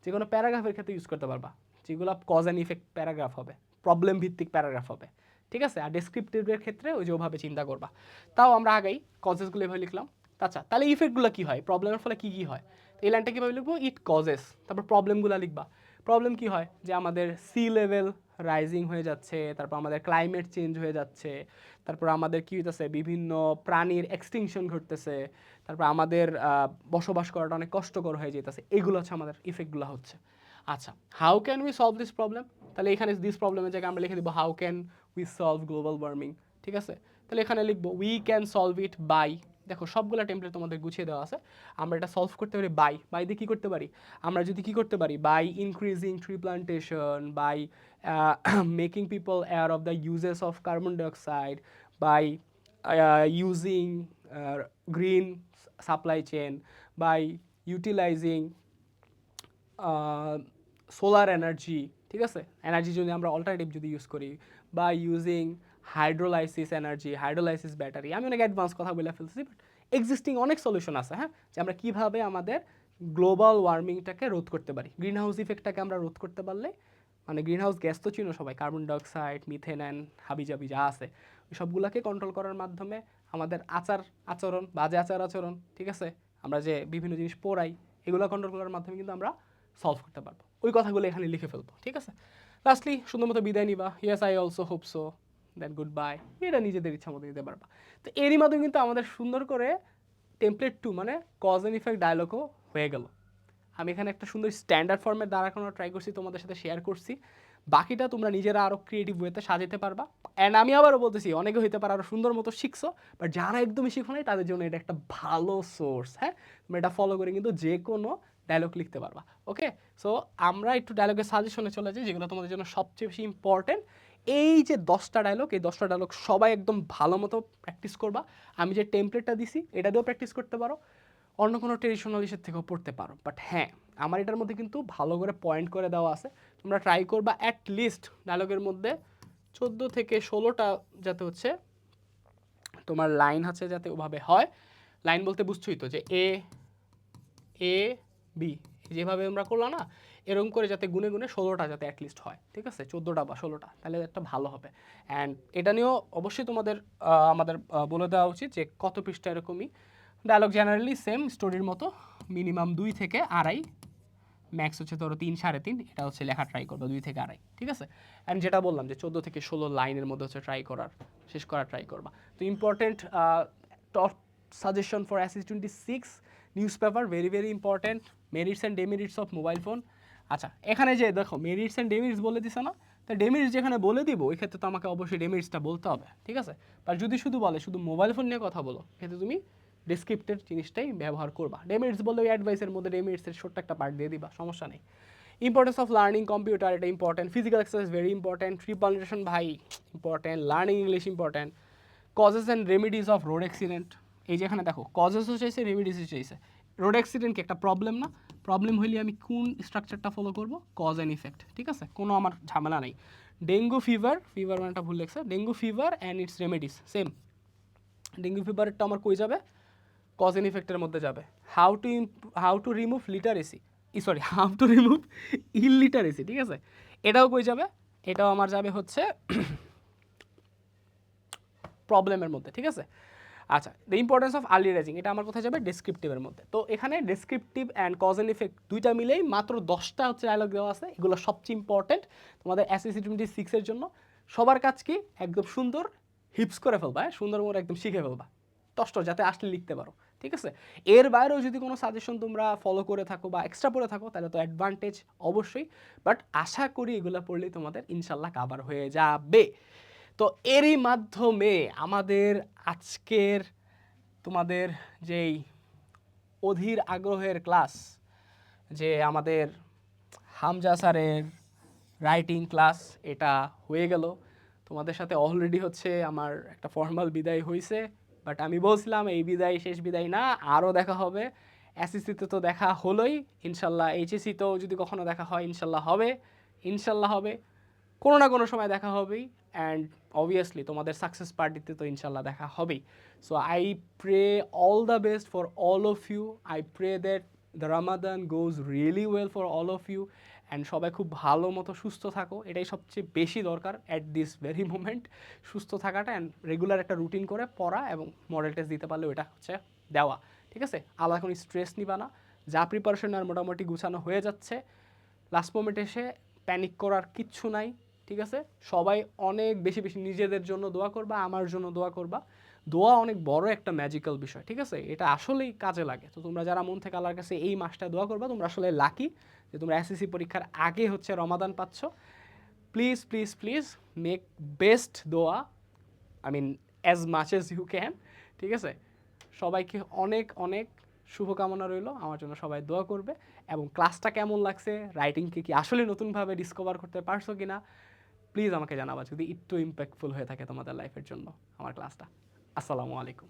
যে কোনো প্যারাগ্রাফের ক্ষেত্রে ইউজ করতে পারবা, যেগুলো কজ অ্যান্ড ইফেক্ট প্যারাগ্রাফ হবে, প্রবলেম ভিত্তিক প্যারাগ্রাফ হবে, ঠিক আছে। আর ডেসক্রিপটিভের ক্ষেত্রে ওই যে ওভাবে চিন্তা করবা। তাও আমরা আগেই কজেসগুলো এভাবে লিখলাম। আচ্ছা, তাহলে ইফেক্টগুলো কী হয়, প্রবলেমের ফলে কী কী হয়, তো এই লাইনটা কীভাবে লিখবো, ইট কজেস, তারপর প্রবলেমগুলো লিখবা। প্রবলেম কী হয়, যে আমাদের সি লেভেল রাইজিং হয়ে যাচ্ছে, তারপর আমাদের ক্লাইমেট চেঞ্জ হয়ে যাচ্ছে, তারপর আমাদের কী হইতেছে, বিভিন্ন প্রাণীর এক্সটিংশন ঘটতেছে, তারপর আমাদের বসবাস করাটা অনেক কষ্টকর হয়ে যেতেছে, এগুলো হচ্ছে আমাদের ইফেক্টগুলো হচ্ছে। আচ্ছা, how can we solve this problem, তাহলে এখানে দিস প্রবলেমের জায়গায় আমরা লিখে দেবো how can we solve global warming, ঠিক আছে। তাহলে এখানে লিখবো we can solve it by, দেখো সবগুলো টেমপ্লেট তোমাদের গুছিয়ে দেওয়া আছে। আমরা এটা সলভ করতে পারি বাই দিয়ে কী করতে পারি, আমরা যদি কী করতে পারি, by increasing tree plantation, by making people aware of the uses of carbon dioxide, by using green supply chain, by utilising solar energy, ঠিক আছে, এনার্জি যদি আমরা অল্টারনেটিভ যদি ইউজ করি, বা ইউজিং হাইড্রোলাইসিস ব্যাটারি, আমি অনেক অ্যাডভান্স কথা বলে ফেলছি, বাট এক্সিস্টিং অনেক সলিউশন আছে, হ্যাঁ, যে আমরা কীভাবে আমাদের গ্লোবাল ওয়ার্মিংটাকে রোধ করতে পারি, গ্রিন হাউস ইফেক্টটাকে আমরা রোধ করতে পারলে, মানে গ্রিন হাউস গ্যাস তো চিনো সবাই, কার্বন ডাইঅক্সাইড, মিথেন অ্যান্ড হাবিজাবি যা আছে, ওই সবগুলোকে কন্ট্রোল করার মাধ্যমে আমাদের আচরণ, বাজে আচরণ, ঠিক আছে, আমরা যে বিভিন্ন জিনিস পড়াই, এগুলো কন্ট্রোল করার মাধ্যমে কিন্তু আমরা সলভ করতে পারবো। ওই কথাগুলো এখানে লিখে ফেলবো, ঠিক আছে। লাস্টলি সুন্দর মতো বিদায় নিবা, yes I also hope so, then goodbye, এটা নিজেদের ইচ্ছা মতো দিতে পারবা। তো এরই মাধ্যমে কিন্তু আমাদের সুন্দর করে টেমপ্লেট 2 মানে কজ অ্যান্ড ইফেক্ট ডায়লগও হয়ে গেল। আমি এখানে একটা সুন্দর স্ট্যান্ডার্ড ফর্মেট দাঁড়ানোর ট্রাই করছি, তোমাদের সাথে শেয়ার করছি, বাকিটা তোমরা নিজেরা আরও ক্রিয়েটিভ ওয়েতে সাজাতে পারবা। অ্যান্ড আমি আবারও বলতেছি, অনেকে হইতে পারে আরও সুন্দর মতো শিখছো, বাট যারা একদমই শিখো নাই তাদের জন্য এটা একটা ভালো সোর্স, হ্যাঁ, তোমরা এটা ফলো করে কিন্তু যে কোনো ডায়লগ লিখতে পারবা। ওকে, সো আমরা একটু ডায়লগের সাজেশনে চলে যাই, যেগুলো তোমাদের জন্য সবচেয়ে বেশি ইম্পর্টেন্ট। এই যে 10টা ডায়লগ, এই 10টা ডায়লগ সবাই একদম ভালো মতো প্র্যাকটিস করবা। আমি যে টেমপ্লেটটা দিছি এটা দিয়েও প্র্যাকটিস করতে পারো, অন্য কোনো ট্রেডিশনাল ইসের থেকেও পড়তে পারো, বাট হ্যাঁ, আমার এটার মধ্যে কিন্তু ভালো করে পয়েন্ট করে দেওয়া আছে। তোমরা ট্রাই করবা অ্যাটলিস্ট ডায়লগের মধ্যে 14 থেকে 16টা যাতে হচ্ছে তোমার লাইন হচ্ছে যাতে ওভাবে হয়। লাইন বলতে বুঝছোই তো, যে এ বি যেভাবে আমরা করলাম না, এরকম করে যাতে গুনে গুনে 16টা যাতে অ্যাটলিস্ট হয়, ঠিক আছে, 14টা বা 16টা, তাহলে একটা ভালো হবে। অ্যান্ড এটা নিয়েও অবশ্যই তোমাদের আমাদের বলে দেওয়া উচিত যে কত পৃষ্ঠা এরকমই ডায়লগ, জেনারেলি সেম স্টোরির মতো, মিনিমাম 2 থেকে আড়াই, ম্যাক্স হচ্ছে ধরো 3 3.5, এটা হচ্ছে লেখা ট্রাই করবো 2 থেকে আড়াই, ঠিক আছে। অ্যান্ড যেটা বললাম যে 14 থেকে 16 লাইনের মধ্যে হচ্ছে শেষ করার ট্রাই করবা। তো important top suggestion for SSC 26 newspaper, very very important, merits and demerits of mobile phone. আচ্ছা, এখানে যে দেখো মেরিটস অ্যান্ড ডেমেরিটস বলে দিছে না, তো ডেমেরিটস যেখানে বলে দিব ওই ক্ষেত্রে তো আমাকে অবশ্যই ডেমেরিটসটা বলতে হবে, ঠিক আছে। আর যদি শুধু বলে শুধু মোবাইল ফোন নিয়ে কথা বলো, ক্ষেত্রে তুমি ডেসক্রিপ্টের জিনিসটাই ব্যবহার করবা। ডেমেরিটস বললে ওই অ্যাডভাইসের মধ্যে ডেমেরিটসের ছোট্ট একটা পার্ট দিয়ে দিবা, সমস্যা নেই। ইম্পর্টেন্স অফ লার্নিং কম্পিউটার, এটা important. Physical exercise very important. Tree plantation ভাই important. Learning English important. Causes and remedies of road accident, এই যে এখানে দেখো কজেসও চাইছে রেমিডিসও চাইছে। রোড অ্যাক্সিডেন্ট কি একটা প্রবলেম না? প্রবলেম হইলে আমি কোন স্ট্রাকচারটা ফলো করব? কজ অ্যান্ড ইফেক্ট, ঠিক আছে, কোনো আমার ঝামেলা নাই। ডেঙ্গু ফিভার, ফিভার মানেটা ভুল লেগেছে, dengue fever and its remedies same. Dengue ফিভারটা আমার কই যাবে? কজ অ্যান্ড ইফেক্টের মধ্যে যাবে। How to remove literacy, sorry how to remove illiteracy, ঠিক আছে, এটাও কই যাবে? এটাও আমার যাবে হচ্ছে প্রবলেমের মধ্যে, ঠিক আছে। আচ্ছা, the importance of early raising, এটা আমার কোথায় যাবে? ডেসক্রিপটিভের মধ্যে। তো এখানে descriptive and cause and effect দুইটা মিলেই মাত্র 10টা হচ্ছে ডায়লগ দেওয়া আছে। এগুলো সবচেয়ে ইম্পর্টেন্ট তোমাদের এসএসসি 26-এর জন্য। সবার কাজ কি? একদম সুন্দর হিপস করে ফেলবা, সুন্দর মতো একদম শিখে ফেলবা টস্ট, যাতে আসলে লিখতে পারো, ঠিক আছে। এর বাইরেও যদি কোনো সাজেশন তোমরা ফলো করে থাকো বা এক্সট্রা পড়ে থাকো তাহলে তো অ্যাডভান্টেজ অবশ্যই, বাট আশা করি এগুলো পড়লেই তোমাদের ইনশাল্লাহ কাভার হয়ে যাবে। তো এরই মাধ্যমে আমাদের আজকের তোমাদের যেই অধীর আগ্রহের ক্লাস, যে আমাদের হামজা স্যারের রাইটিং ক্লাস, এটা হয়ে গেল। তোমাদের সাথে অলরেডি হচ্ছে আমার একটা ফর্মাল বিদায় হয়েছে, বাট আমি বলছিলাম এই বিদায় শেষ বিদায় না, আরও দেখা হবে। এসএসসিতে তো দেখা হলোই, ইনশাল্লাহ এইচএসসিতেও যদি কখনো দেখা হয় ইনশাল্লাহ হবে, ইনশাল্লাহ হবে, কোনো না কোনো সময় দেখা হবেই। অ্যান্ড অবভিয়াসলি তোমাদের সাকসেস পার্টিতে তো ইনশাল্লাহ দেখা হবেই। So I pray all the best for all of you. I pray that the Ramadan goes really well for all of you. And সবাই খুব ভালো মতো সুস্থ থাকো, এটাই সবচেয়ে বেশি দরকার অ্যাট দিস ভেরি মোমেন্ট, সুস্থ থাকাটা। অ্যান্ড রেগুলার একটা রুটিন করে পড়া এবং মডেল টেস্ট দিতে পারলেও এটা হচ্ছে দেওয়া, ঠিক আছে। আলাদা কোনো স্ট্রেস নিবা না, যা প্রিপারেশন আর মোটামুটি গুছানো হয়ে যাচ্ছে। লাস্ট মোমেন্টে এসে প্যানিক করার কিচ্ছু নাই, ঠিক আছে। সবাই অনেক বেশি বেশি নিজেদের জন্য দোয়া করবা, আমার জন্য দোয়া করবা। দোয়া অনেক বড় একটা ম্যাজিক্যাল বিষয়, ঠিক আছে, এটা আসলেই কাজে লাগে। তো তোমরা যারা মন থেকে আল্লাহর কাছে এই মাসটা দোয়া করবা, তোমরা আসলে লাকি যে তোমরা এসএসসি পরীক্ষার আগে হচ্ছে রমাদান পাচ্ছ। Please please please make best দোয়া, I mean as much as you can, ঠিক আছে। সবাইকে অনেক অনেক শুভকামনা রইল, আমার জন্য সবাই দোয়া করবে। এবং ক্লাসটা কেমন লাগছে, রাইটিংকে কি আসলে নতুনভাবে ডিসকভার করতে পারছো কি না, প্লিজ আমাকে জানাবা যদি একটু ইম্প্যাক্টফুল হয়ে থাকে তোমাদের লাইফের জন্য আমার ক্লাসটা। আসসালামু আলাইকুম।